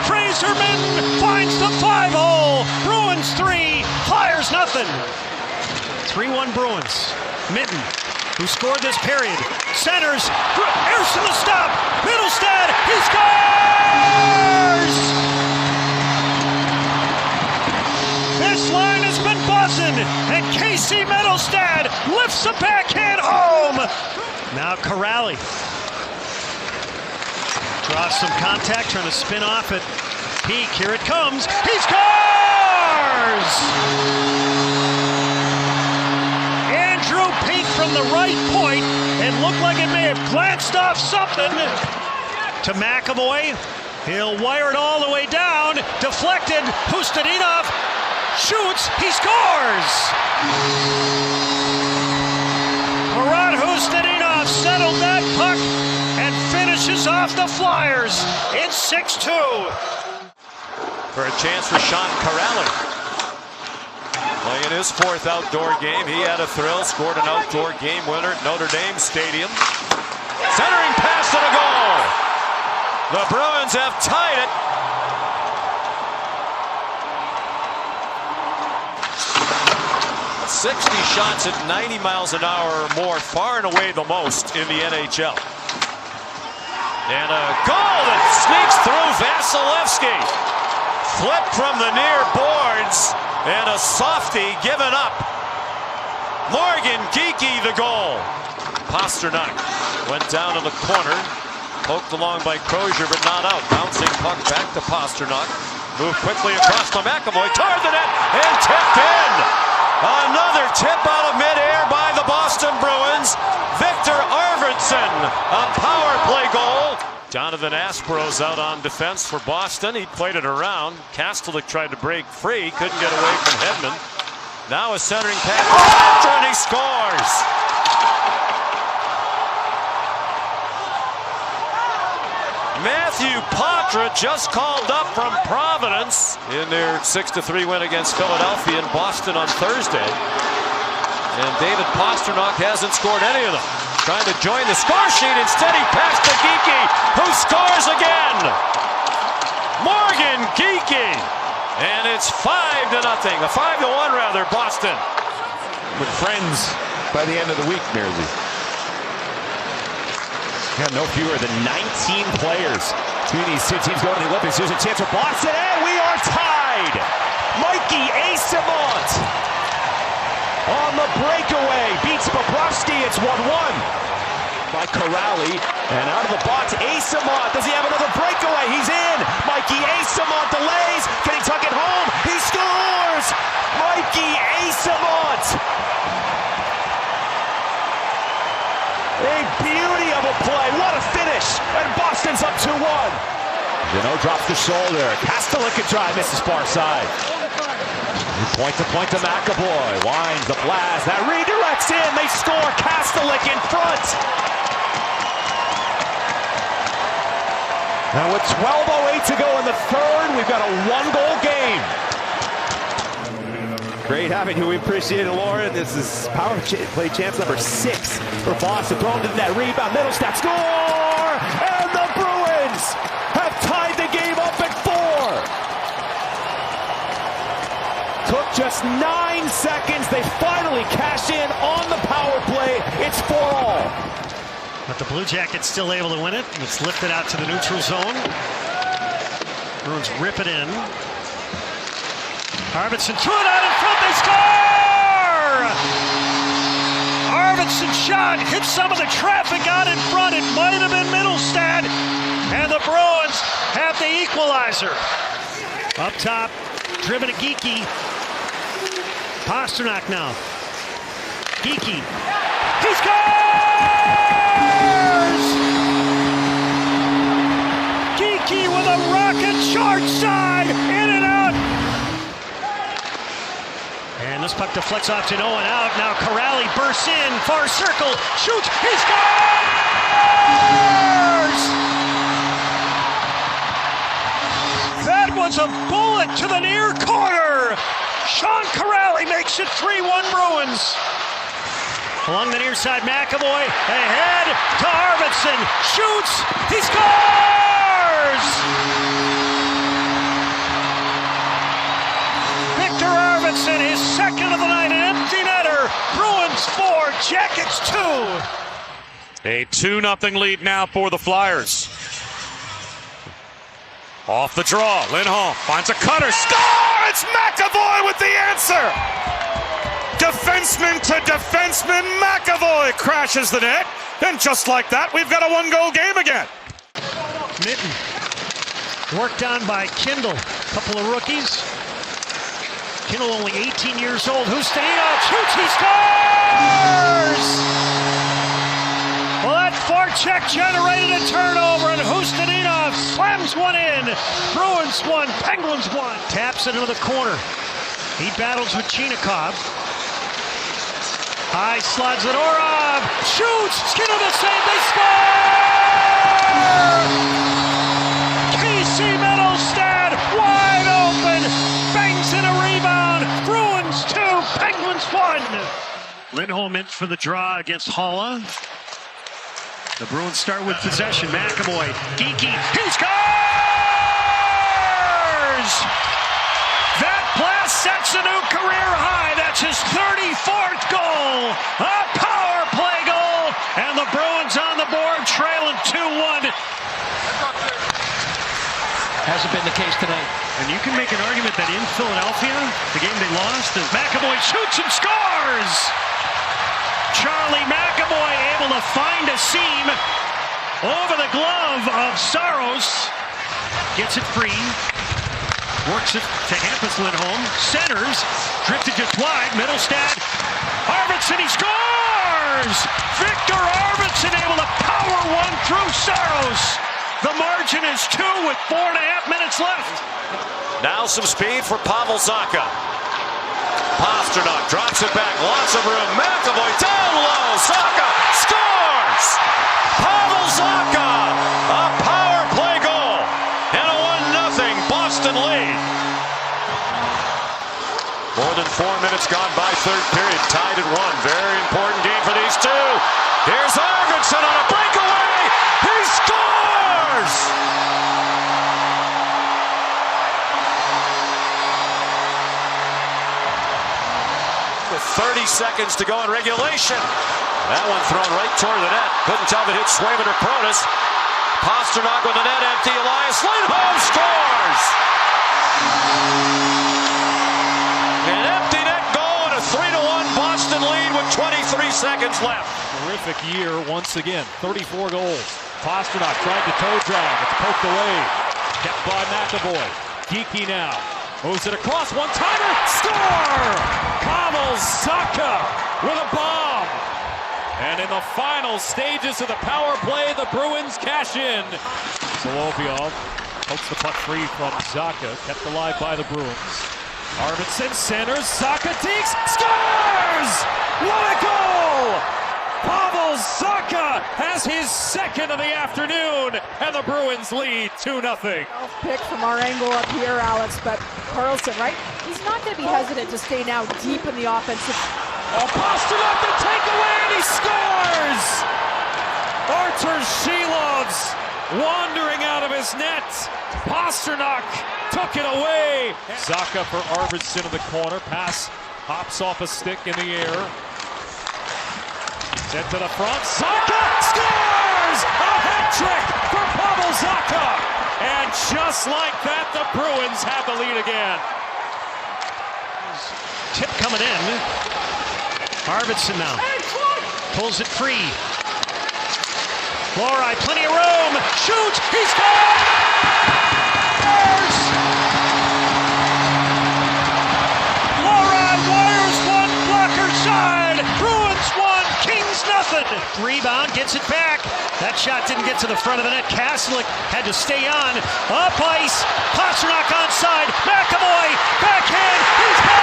Fraser Minton finds the 5-hole. Bruins 3, Flyers nothing. 3-1 Bruins. Minton, who scored this period, centers, airs to the stop, Middlestat, he scores! This line has been buzzing, and Casey Middlestat lifts the backhand home. Now Corrali draws some contact, trying to spin off it. Peak, here it comes. He scores! Andrew Peak from the right point. It looked like it may have glanced off something. To McAvoy. He'll wire it all the way down. Deflected. Hustadinov shoots. He scores! Murat Hustadinov settled that puck and finishes off the Flyers. It's 6-2. For a chance for Sean Corrali. Playing his 4th outdoor game. He had a thrill, scored an outdoor game winner at Notre Dame Stadium. Centering pass to the goal. The Bruins have tied it. – 60 shots at 90 miles an hour or more, far and away the most in the NHL. And a goal that sneaks through Vasilevsky. Flip from the near boards, and a softie given up. Morgan Geekie the goal. Pasternak went down in the corner, poked along by Crozier, but not out. Bouncing puck back to Pasternak. Moved quickly across to McAvoy, toward the net, and tipped in. Another tip out of midair by the Boston Bruins. Victor Arvidsson, a power play goal. Jonathan Aspro's out on defense for Boston. He played it around. Kastelik tried to break free. Couldn't get away from Hedman. Now a centering pass. And he scores. Matthew Poitras just called up from Providence in their 6-3 win against Philadelphia in Boston on Thursday. And David Pasternak hasn't scored any of them. Trying to join the score sheet. Instead, he passed to Geekie, who scores again. Morgan Geekie. And it's 5-0. A 5-1 rather, Boston. With friends by the end of the week, nearly. Yeah, no fewer than 19 players between these two teams going to the Olympics. Here's a chance for Boston, and we are tied. Mikey Eyssimont on the breakaway beats Bobrovsky. It's 1-1 by Corrali, and out of the box, Eyssimont. Does he have another breakaway? He's in. Mikey Eyssimont delays. Can he tuck it home? He scores. Mikey Eyssimont. A beauty of a play. What a finish. And Boston's up 2-1. Jeannot drops the shoulder. Kastelik can try, misses far side. Point to McAvoy. Winds the blast. That redirects in. They score. Kastelik in front. Now with 12:08 to go in the third, we've got a 1-goal game. Great having you. We appreciate it, Lauren. This is power play chance number 6 for Boston. Thrown to the net. Rebound. Middlestat score! And the Bruins have tied the game up at 4. Took just 9 seconds. They finally cash in on the power play. It's 4-all. But the Blue Jackets still able to win it. It's lifted out to the neutral zone. Bruins rip it in. Arvidsson threw it out in front. They score! Arvidsson shot, hit some of the traffic out in front. It might have been Middlestat. And the Bruins have the equalizer. Up top, driven to Geekie. Pasternak now. Geekie. He scores! Geekie with a rocket short side. In and out. Puck deflects off to Owen out. Now Corrali bursts in, far circle, shoots, he scores! That was a bullet to the near corner. Sean Corrali makes it 3-1 Bruins. Along the near side, McAvoy ahead to Arvidsson, shoots, he scores! Victor Arvidsson, his second of the night, an empty netter. Bruins 4, Jackets 2. A 2-0 lead now for the Flyers. Off the draw, Lindholm finds a cutter, score! It's McAvoy with the answer! Defenseman to defenseman, McAvoy crashes the net. And just like that, we've got a one-goal game again. Mitten, worked on by Kindle. Couple of rookies. Kindle only 18 years old. Hustinov shoots, he scores! Well, that forecheck generated a turnover, and Hustinov slams one in. Bruins 1, Penguins 1. Taps it into the corner. He battles with Chinikov. High slots at Orov. Shoots! Skinner the save, they score! Casey Middlestad wide open. Bangs in a rebound. Bruins 2, Penguins 1. Lindholm in for the draw against Halla. The Bruins start with possession. McAvoy, Geeky, he scores! That blast sets a new career high. That's his 34th goal. A power play goal. And the Bruins on the board, trailing 2-1. Hasn't been the case tonight. And you can make an argument that in Philadelphia, the game they lost, as McAvoy shoots and scores! Charlie McAvoy able to find a seam over the glove of Saros. Gets it free. Works it to Hampus Lindholm. Centers. Drifted just wide. Middlestad. Arvidsson, he scores! Victor Arvidsson able to power one through Saros. The margin is 2 with 4.5 minutes left. Now some speed for Pavel Zacha. Pastrnak drops it back. Lots of room. McAvoy down low. Zacha scores! Pavel Zacha! A power play goal. And a 1-0 Boston lead. More than 4 minutes gone by third period. Tied at 1. Very important game for these two. Here's Arvidsson on a breakaway. He scores! 30 seconds to go in regulation. That one thrown right toward the net. Couldn't tell if it hit Swayman or Protas. Pastrnak with the net empty. Elias Lindholm scores! An empty net goal and a 3-1 Boston lead with 23 seconds left. Terrific year once again. 34 goals. Pastrnak tried to toe drag. It's poked away. Kept by McAvoy. Geeky now. Moves it across. One-timer. Score! Pavel Zacha with a bomb. And in the final stages of the power play, the Bruins cash in. Solovyov pokes the puck free from Zacha. Kept alive by the Bruins. Arvidsson centers. Zacha takes. Scores! What a goal! Pavel Zacha has his second of the afternoon, and the Bruins lead 2-0. Pick from our angle up here, Alex, but Karlsson, right? He's not going to be hesitant to stay now deep in the offensive. Oh, Pastrnak the takeaway, and he scores! Artur Shilov's wandering out of his net. Pastrnak took it away. Zacha for Arvidsson in the corner. Pass hops off a stick in the air. Sent to the front. Zacha scores! A hat trick for Pavel Zacha! And just like that, the Bruins have the lead again. Tip coming in. Arvidsson now. Pulls it free. Lori, plenty of room. Shoots! He scores! Lori wires one, blocker side. Bruins 1, Kings nothing. Rebound, gets it back. That shot didn't get to the front of the net. Kaslik had to stay on. Up ice. Pastrnak onside. McAvoy. Backhand. He scores!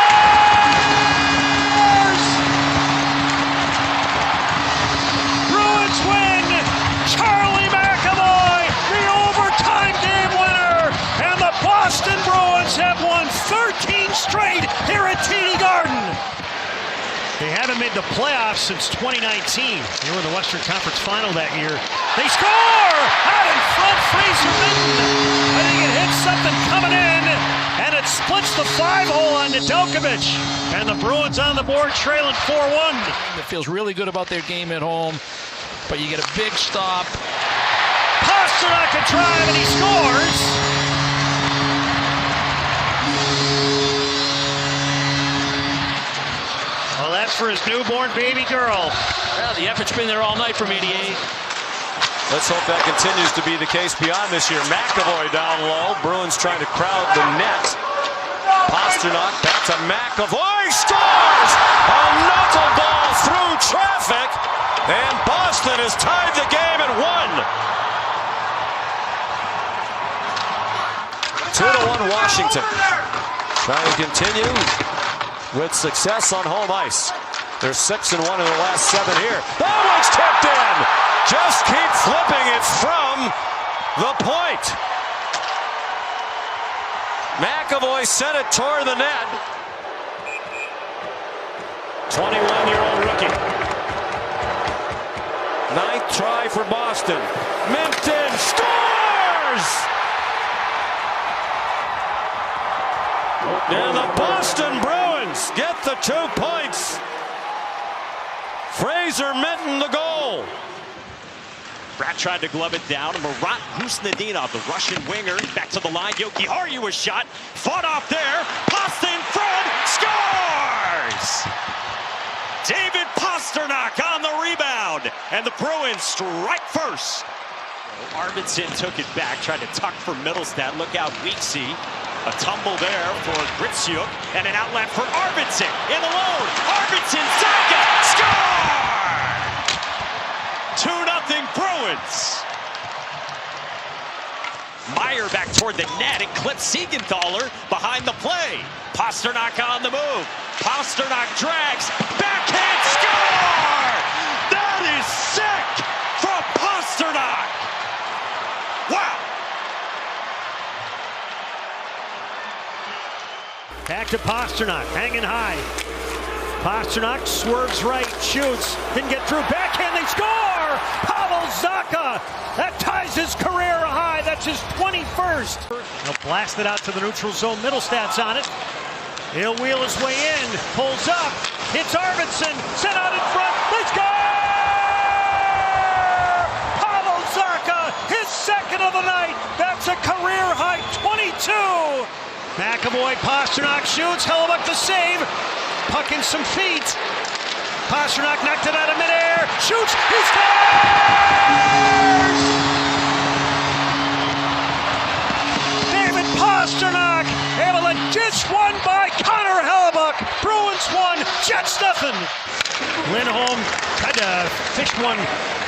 Bruins win. Charlie McAvoy, the overtime game winner. And the Boston Bruins have won 13 straight here at TD Garden. They haven't made the playoffs since 2019. They were in the Western Conference Final that year. They score! Out in front, Fraser Minten. I think it hits something coming in, and it splits the 5-hole on Nedeljkovic. And the Bruins on the board, trailing 4-1. It feels really good about their game at home, but you get a big stop. Pastrnak a drive, and he scores. Well, that's for his newborn baby girl. Well, the effort's been there all night from 88. Let's hope that continues to be the case beyond this year. McAvoy down low. Bruins trying to crowd the net. Pastrnak back to McAvoy. Scores! A knuckleball through traffic. And Boston has tied the game at 1. 2-1 Washington. Trying to continue with success on home ice. They're 6-1 in the last 7 here. That one's tipped in. Just keep flipping it from the point. McAvoy sent it toward the net. 21-year-old rookie. 9th try for Boston. Minten scores! And the Boston Bruins get the 2 points. Fraser Minten the goal. Pratt tried to glove it down. Marat Husnedinov, the Russian winger, back to the line. Yoki Harju was shot. Fought off there. Boston front scores! David Pastrnak on the rebound. And the Bruins strike first. Arvidsson took it back, tried to tuck for Middlestad. Look out, Weeksy. A tumble there for Gritsyuk, and an outlet for Arvidsson. In alone, Arvidsson, Zaga, score! 2-0 Bruins. Meyer back toward the net and clips Siegenthaler behind the play. Pastrnak on the move. Pastrnak drags, backhand, score! That is sick from Pastrnak. Wow! Back to Pastrnak, hanging high. Pastrnak swerves right, shoots, didn't get through. Backhand, they score! Pavel Zacha! That ties his career high. That's his 21st. He'll blast it out to the neutral zone. Middlestad's on it. He'll wheel his way in, pulls up, hits Arvidsson, sent out in front. They score! Pavel Zacha, his second of the night. That's a career high 22. McAvoy, Pastrnak shoots, Hellebuyck the save, puck in some feet. Pastrnak knocked it out of midair, shoots, he scores! David Pastrnak able to dish one by Connor Hellebuyck. Bruins won, Jets nothing. Lindholm tried to fish one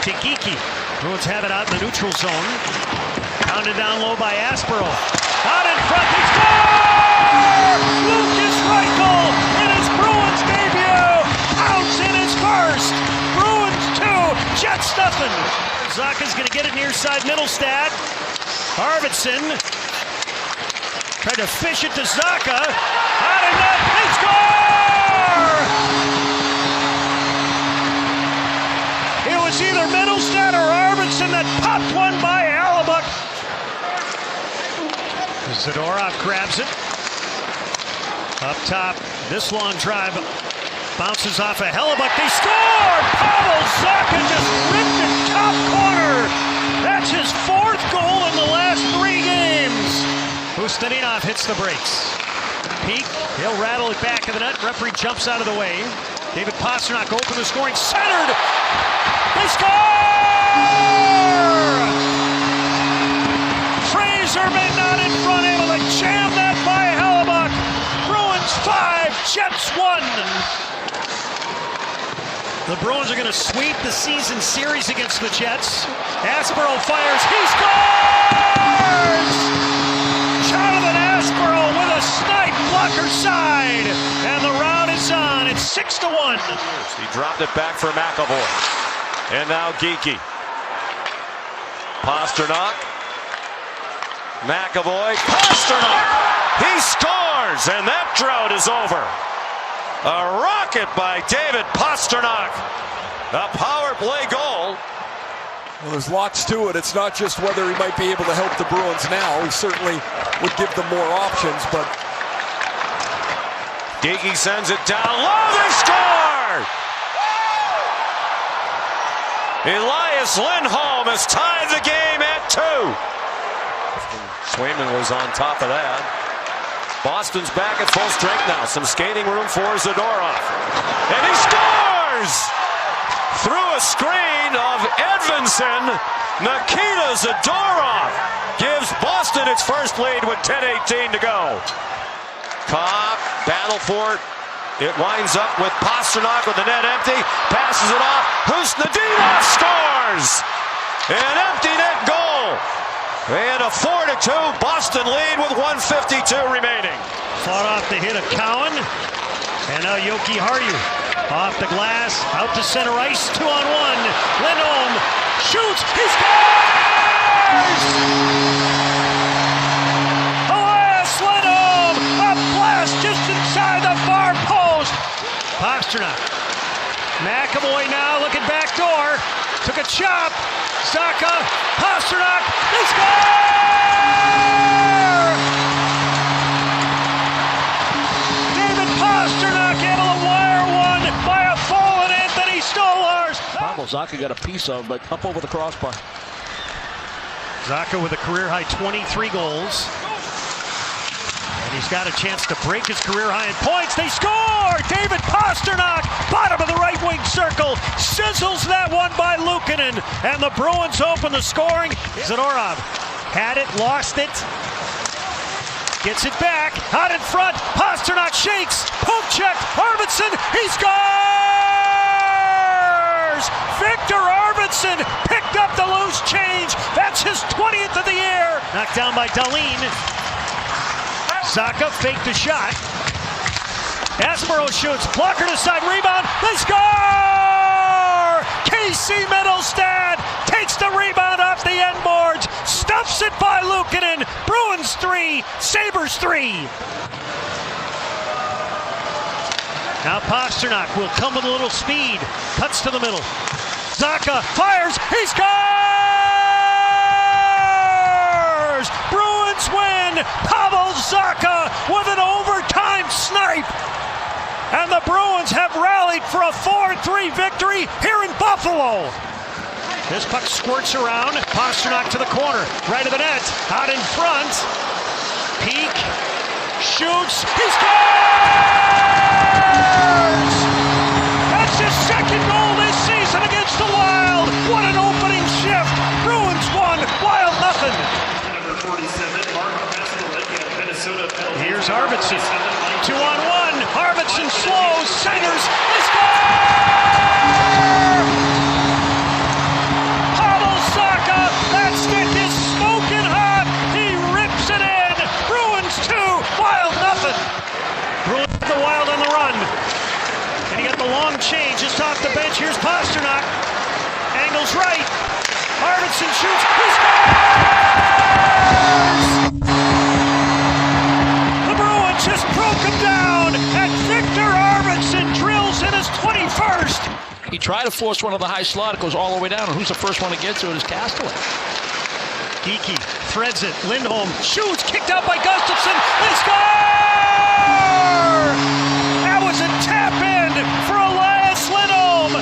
to Geekie. Bruins have it out in the neutral zone. Pounded down low by Asperl. Out in front, they score! Lucas Reichel in his Bruins debut pounds in his first. Bruins 2, Jets nothing. Zacha's going to get it near side Middlestad. Arvidsson tried to fish it to Zacha. Out in net, they score! It was either Middlestad or Arvidsson that popped one by Hellebuyck. Zadorov grabs it. Up top, this long drive bounces off of Hellebuyck. They score! Pavel Zacha just ripped it top corner. That's his 4th goal in the last 3 games. Husnedinov hits the brakes. Peak, he'll rattle it back of the net. Referee jumps out of the way. David Pastrnak open the scoring, centered. They score! Fraser Minten out in front, able to jam that by Hellebuyck. Bruins 5, Jets 1. The Bruins are going to sweep the season series against the Jets. Aspero fires. He scores! Jonathan Aspero with a snipe blocker side. And the round is on. It's 6-1. He dropped it back for McAvoy. And now Geekie. Pastrnak. McAvoy. Pastrnak! He scores! And that drought is over. A rocket by David Pastrnak. A power play goal. Well, there's lots to it. It's not just whether he might be able to help the Bruins now. He certainly would give them more options, but Geekie sends it down low. They score! Elias Lindholm has tied the game at 2. Swayman was on top of that. Boston's back at full strength now. Some skating room for Zadorov. And he scores! Through a screen of Edvinsson, Nikita Zadorov gives Boston its first lead with 10:18 to go. Cobb, battle for it. It winds up with Pastrnak with the net empty. Passes it off. Husnudinov scores! An empty net goal. And a 4-2 Boston lead with 1:52 remaining. Fought off the hit of Cowan. And now Yoki Harju off the glass, out to center ice, 2-on-1. Lindholm shoots, he scores! Elias Lindholm, a blast just inside the far post. Pastrnak. McAvoy now looking back door. Took a chop. Zacha, Pastrnak, they score! David Pastrnak able to wire one by a fallen Anthony Stolarz. Zacha got a piece of, but up over the crossbar. Zacha with a career-high 23 goals. And he's got a chance to break his career high in points. They score! David Pastrnak, bottom of the right wing circle, sizzles that one by Luukkonen. And the Bruins open the scoring. Zadorov had it, lost it. Gets it back, out in front. Pastrnak shakes, poke check, Arvidsson, he scores! Victor Arvidsson picked up the loose change. That's his 20th of the year. Knocked down by Dahlin. Zacha faked the shot. Aspero shoots, blocker to side, rebound, they score! Casey Middlestad takes the rebound off the end boards, stuffs it by Luukkonen. Bruins 3, Sabres 3. Now Pastrnak will come with a little speed, cuts to the middle. Zacha fires, he scores! Bruins win! Pavel Zacha with an overtime snipe! And the Bruins have rallied for a 4-3 victory here in Buffalo. This puck squirts around. Pastrnak to the corner. Right of the net. Out in front. Peak. Shoots. He scores! That's his second goal this season against the Wild. What an opening shift. Bruins won. Wild nothing. Number 47, Mark Minnesota. Here's Arvidsson. 2-on-1. Arvidsson slows, centers, they score! Pavel Zacha, that stick is smoking hot. He rips it in. Bruins 2, Wild nothing. Bruins the Wild on the run. And he got the long change just off the bench. Here's Pastrnak. Angles right. Arvidsson shoots. He scores! The Bruins just broke him down. And Victor Arvidsson drills in his 21st. He tried to force one of the high slot. It goes all the way down. And who's the first one to get to it is Castellan. Geekie threads it. Lindholm shoots. Kicked out by Gustafsson. They score! That was a tap in for Elias Lindholm.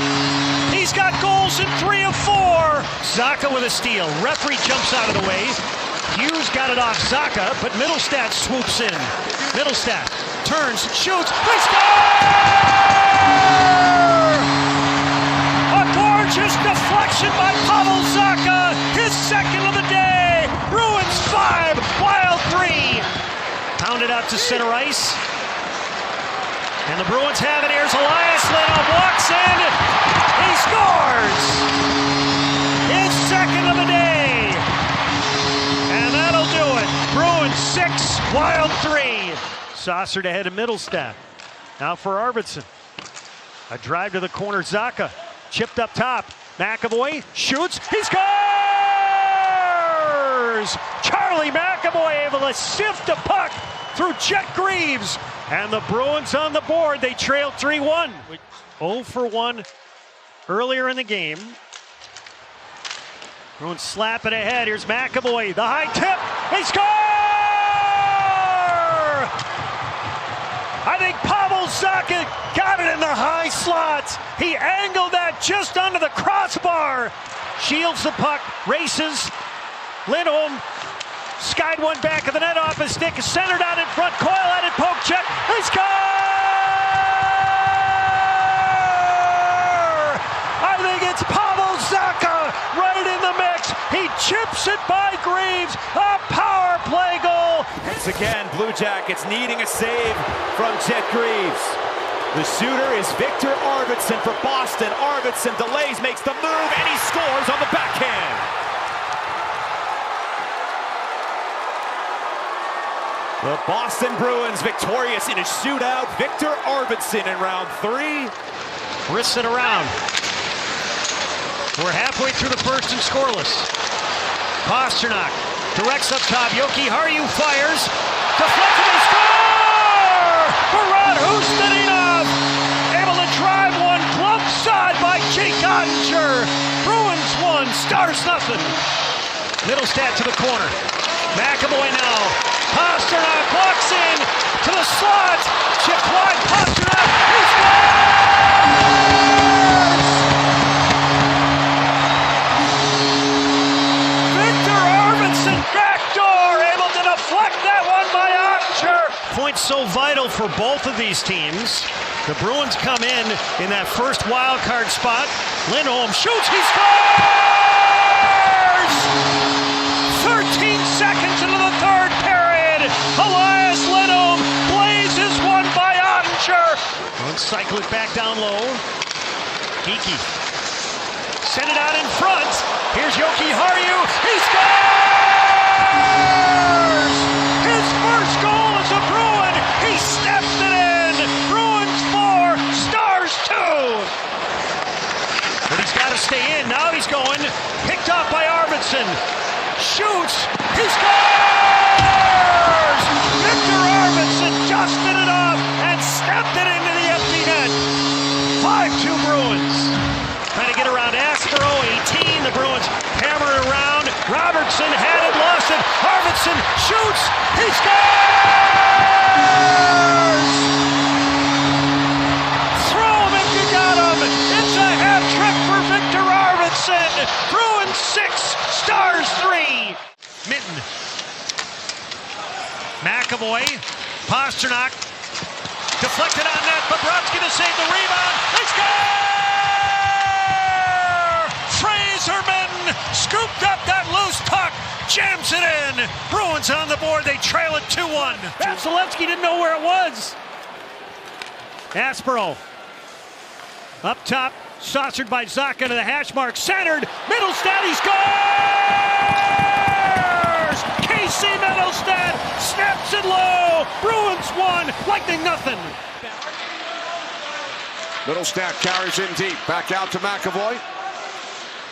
He's got goals in 3 of 4. Zacha with a steal. Referee jumps out of the way. Hughes got it off Zacha, but Middlestad swoops in. Middlestad turns, shoots, they score! A gorgeous deflection by Pavel Zacha, his second of the day. Bruins 5, Wild 3. Pounded out to center ice. And the Bruins have it. Here's Elias Lindholm, walks in. He scores! His second of the day! And that'll do it. Bruins 6, Wild 3. Saucered ahead of Middlestat. Now for Arvidsson. A drive to the corner, Zacha. Chipped up top. McAvoy shoots. He scores! Charlie McAvoy able to sift a puck through Jet Greaves. And the Bruins on the board. They trailed 3-1. 0 for 1 earlier in the game. Bruins slap it ahead. Here's McAvoy. The high tip. They score! I think Pavel Zacha got it in the high slots. He angled that just under the crossbar. Shields the puck, races. Lindholm skied one back of the net off his stick, centered out in front. Coyle at it, poke check. They score! I think it's Pavel Zacha right in the mix. He chips it by Greaves. A power play goal. Once again, Blue Jackets needing a save from Jet Greaves. The shooter is Victor Arvidsson for Boston. Arvidsson delays, makes the move, and he scores on the backhand. The Boston Bruins victorious in a shootout. Victor Arvidsson in round 3. Wrists it around. We're halfway through the first and scoreless. Pastrnak directs up top. Joki Harju fires. Deflected and score! Murat Hustaninov able to drive one glove side by Jake Ottinger. Bruins 1, Stars nothing. Middlestat to the corner. McAvoy now. Pastrnak walks in to the slot. Chip wide. Pastrnak. He scores! Victor Arvidsson backdoor able to deflect that one by Ottinger. Points so vital for both of these teams. The Bruins come in that first wild card spot. Lindholm shoots. He scores! 13 seconds into the third period. Elias Lindholm blazes one by Ottinger. Let's cycle it back down low. Geekie. Send it out in front. Here's Joki Harju. He scores! His first goal as a Bruin. He steps it in. Bruins 4, Stars 2. But he's got to stay in. Now he's going. Picked up by Arvidsson. Shoots. He scores! Victor Arvidsson dusted it off and stepped it into the empty net. 5-2 Bruins. Trying to get around Aspero, 18. The Bruins hammer it around. Robertson had it, lost it. Arvidsson shoots. He scores! Throw him if you got him. It's a hat trick for Victor Arvidsson. Bruins 6, Stars 3. Minton. McAvoy. Pastrnak. Deflected on net. Bobrovsky to save the rebound. They score! Fraser Minton scooped up that loose puck. Jams it in. Bruins on the board. They trail it 2-1. Vasilevsky didn't know where it was. Aspero. Up top. Saucered by Zacha to the hash mark. Centered. Middlestat. He scores! Casey Middlestat snaps it low. Bruins 1, Lightning nothing. Middlestat carries in deep. Back out to McAvoy.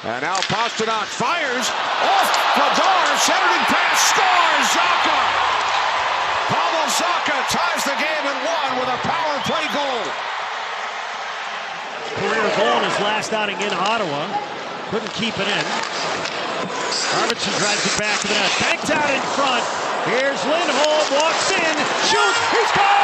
And now Pastrnak fires. Off Brodeur. Centered pass. Scores. Zacha. Pavel Zacha ties the game at 1 with a power play goal. Career goal in his last outing in Ottawa. Couldn't keep it in. Arvidsson drives it back to the net. Banked out in front. Here's Lindholm. Walks in. Shoots. He scores!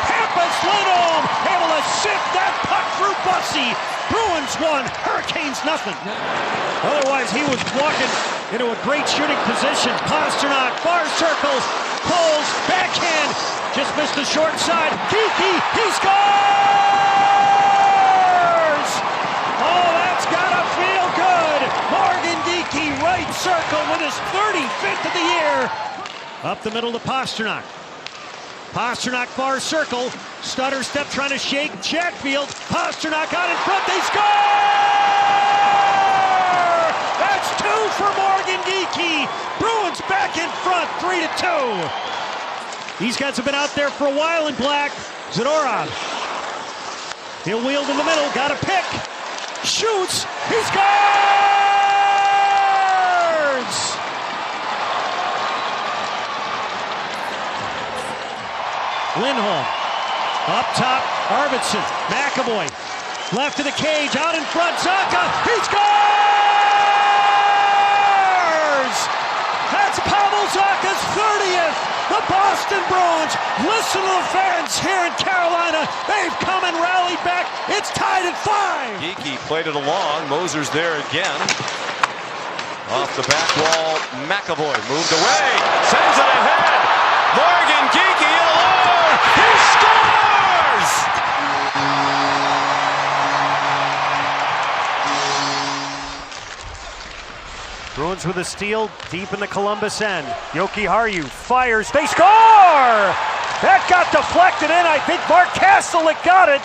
Hampus Lindholm able to sift that puck through Bussy. Bruins 1, Hurricanes nothing. Otherwise, he was walking into a great shooting position. Pastrnak, bar circles, pulls, backhand. Just missed the short side. Geekie, he scores! Oh, that's gotta feel good. Morgan Geekie, right circle with his 35th of the year. Up the middle to Pastrnak. Pastrnak far circle, Stutter step trying to shake Chatfield. Pastrnak out in front. They score! That's 2 for Morgan Geekie. Bruins back in front, 3-2. These guys have been out there for a while in black. Zadorov. He'll wield in the middle. Got a pick. Shoots. He scores! Lindholm. Up top, Arvidsson. McAvoy. Left of the cage, out in front, Zacha. He scores! That's Pavel Zacha's 30th. The Boston Bruins, listen to the fans here in Carolina. They've come and rallied back. It's tied at 5. Geekie played it along. Moser's there again. Off the back wall, McAvoy moved away. Sends it ahead. Morgan Geekie alone. He scores! Bruins with a steal deep in the Columbus end. Jokiharju fires. They score! That got deflected in. I think Mark Kastelik got it.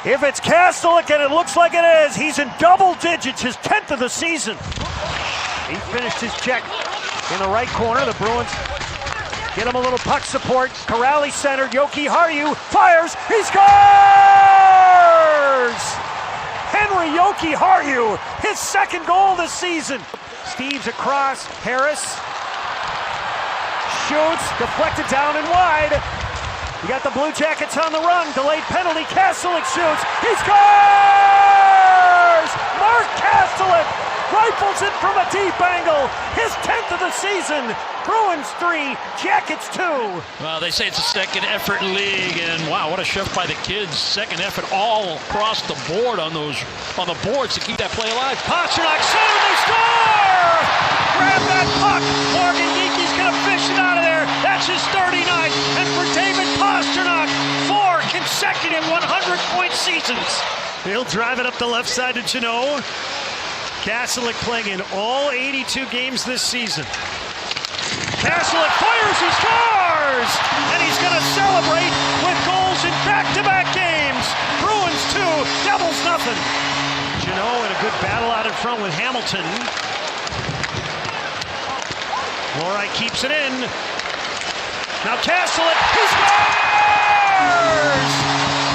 If it's Kastelik, and it looks like it is, he's in double digits, his 10th of the season. He finished his check in the right corner. The Bruins get him a little puck support. Corrali center. Jokiharju fires. He scores! Henry Jokiharju, his second goal this season. Steves across, Harris shoots, deflected down and wide. You got the Blue Jackets on the run, delayed penalty, Kastelik shoots, he scores! Mark Kastelik rifles it from a deep angle, his 10th of the season. Bruins 3, Jackets 2. Well, they say it's a second effort league, and wow, what a shift by the kids. Second effort all across the board on the boards to keep that play alive. Pastrnak center, they score! Grab that puck. Morgan Geekie's gonna fish it out of there. That's his 39th, and for David Pastrnak, 4 consecutive 100-point seasons. He'll drive it up the left side to Jeannot. Kastelik playing in all 82 games this season. Kastelik fires, he scores! And he's going to celebrate with goals in back-to-back games. Bruins 2, Devils nothing. Jeannot in a good battle out in front with Hamilton. Lori keeps it in. Now Kastelik, he scores!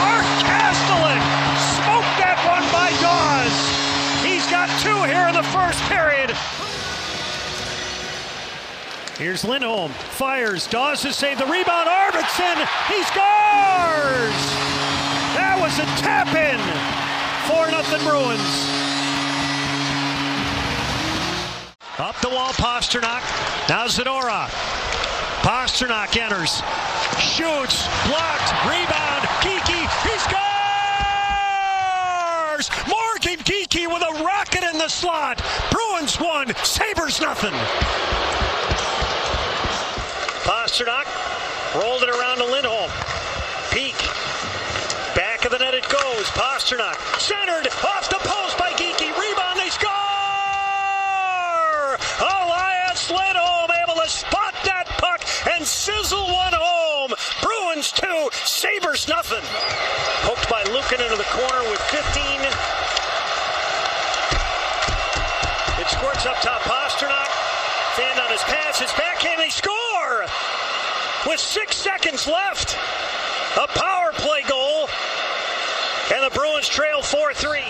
Mark Kastelik smoked that one by Dawes. He's got 2 here in the first period. Here's Lindholm, fires, Dawes to save the rebound, Arvidsson, he scores! That was a tap-in, 4-0 Bruins. Up the wall, Pastrnak, now Zadorov. Pastrnak enters, shoots, blocked, rebound, Geekie, he scores! Morgan Geekie with a rocket in the slot. Bruins 1, Sabres nothing. Pastrnak rolled it around to Lindholm. Peak. Back of the net it goes. Pastrnak centered off the post by Geekie. Rebound, they score! Elias Lindholm able to spot that puck and sizzle one home. Bruins 2, Sabres nothing. Poked by Lukin into the corner with 15. It squirts up top. Pastrnak. Fan on his pass. His backhand. They score! With 6 seconds left. A power play goal. And the Bruins trail 4-3.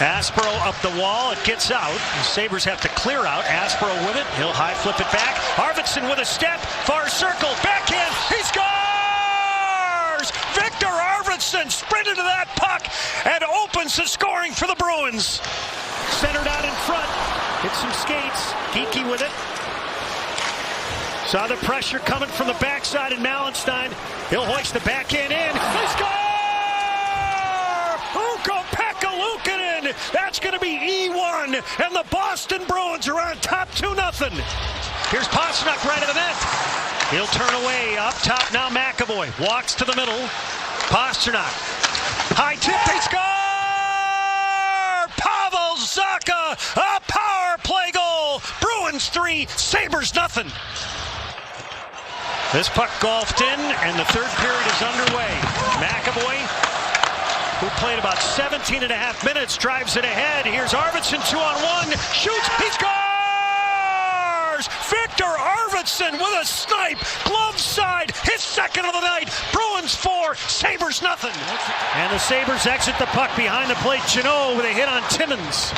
Aspero up the wall. It gets out. The Sabres have to clear out. Aspero with it. He'll high flip it back. Arvidsson with a step. Far circle. Backhand. He scores! Victor Arvidsson sprinted to that puck and opens the scoring for the Bruins. Centered out in front. Hit some skates. Geekie with it. Saw the pressure coming from the backside in Mallenstein. He'll hoist the backhand in. They score! Ukko-Pekka Luukkonen! That's going to be E1, and the Boston Bruins are on top 2-0. Here's Pastrnak right of the net. He'll turn away. Up top now McAvoy. Walks to the middle. Pastrnak. High tip. They score! Pavel Zacha! A power play goal! Bruins 3, Sabres nothing. This puck golfed in, and the third period is underway. McAvoy, who played about 17 and a half minutes, drives it ahead. Here's Arvidsson 2-on-1, shoots, he scores! Victor Arvidsson with a snipe, glove side, his second of the night. Bruins 4, Sabres nothing. And the Sabres exit the puck behind the plate. Jeannot with a hit on Timmins.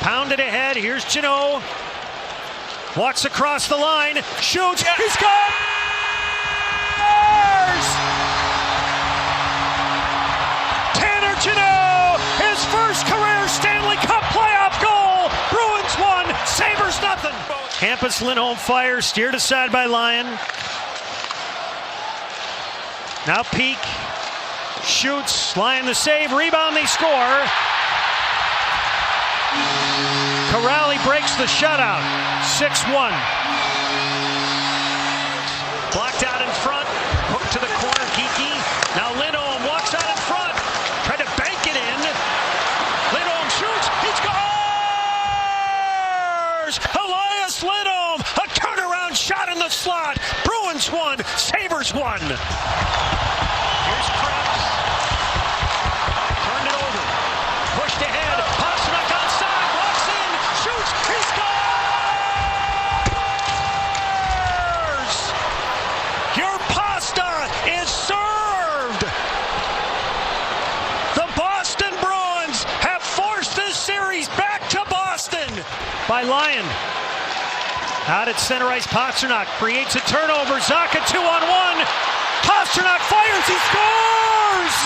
Pounded ahead, here's Jeannot. Walks across the line, shoots, he scores! Jeannot, his first career Stanley Cup playoff goal. Bruins 1, Sabres nothing. Hampus Lindholm fires, steered aside by Lyon. Now Peak shoots, Lyon the save, rebound, they score. Corrali breaks the shutout, 6-1. Blocked out in front, hooked to the corner, Geekie. Now Lindholm walks out in front. Tried to bank it in. Lindholm shoots. He scores! Elias Lindholm, a turnaround shot in the slot. Bruins 1, Sabres 1. Here's Krebs. Turned it over. Pushed ahead. Pastrnak outside. Walks in. Shoots. He scores! Your pasta is served. By Lyon. Out at center ice, Pastrnak creates a turnover. Zacha 2-on-1. Pastrnak fires, he scores!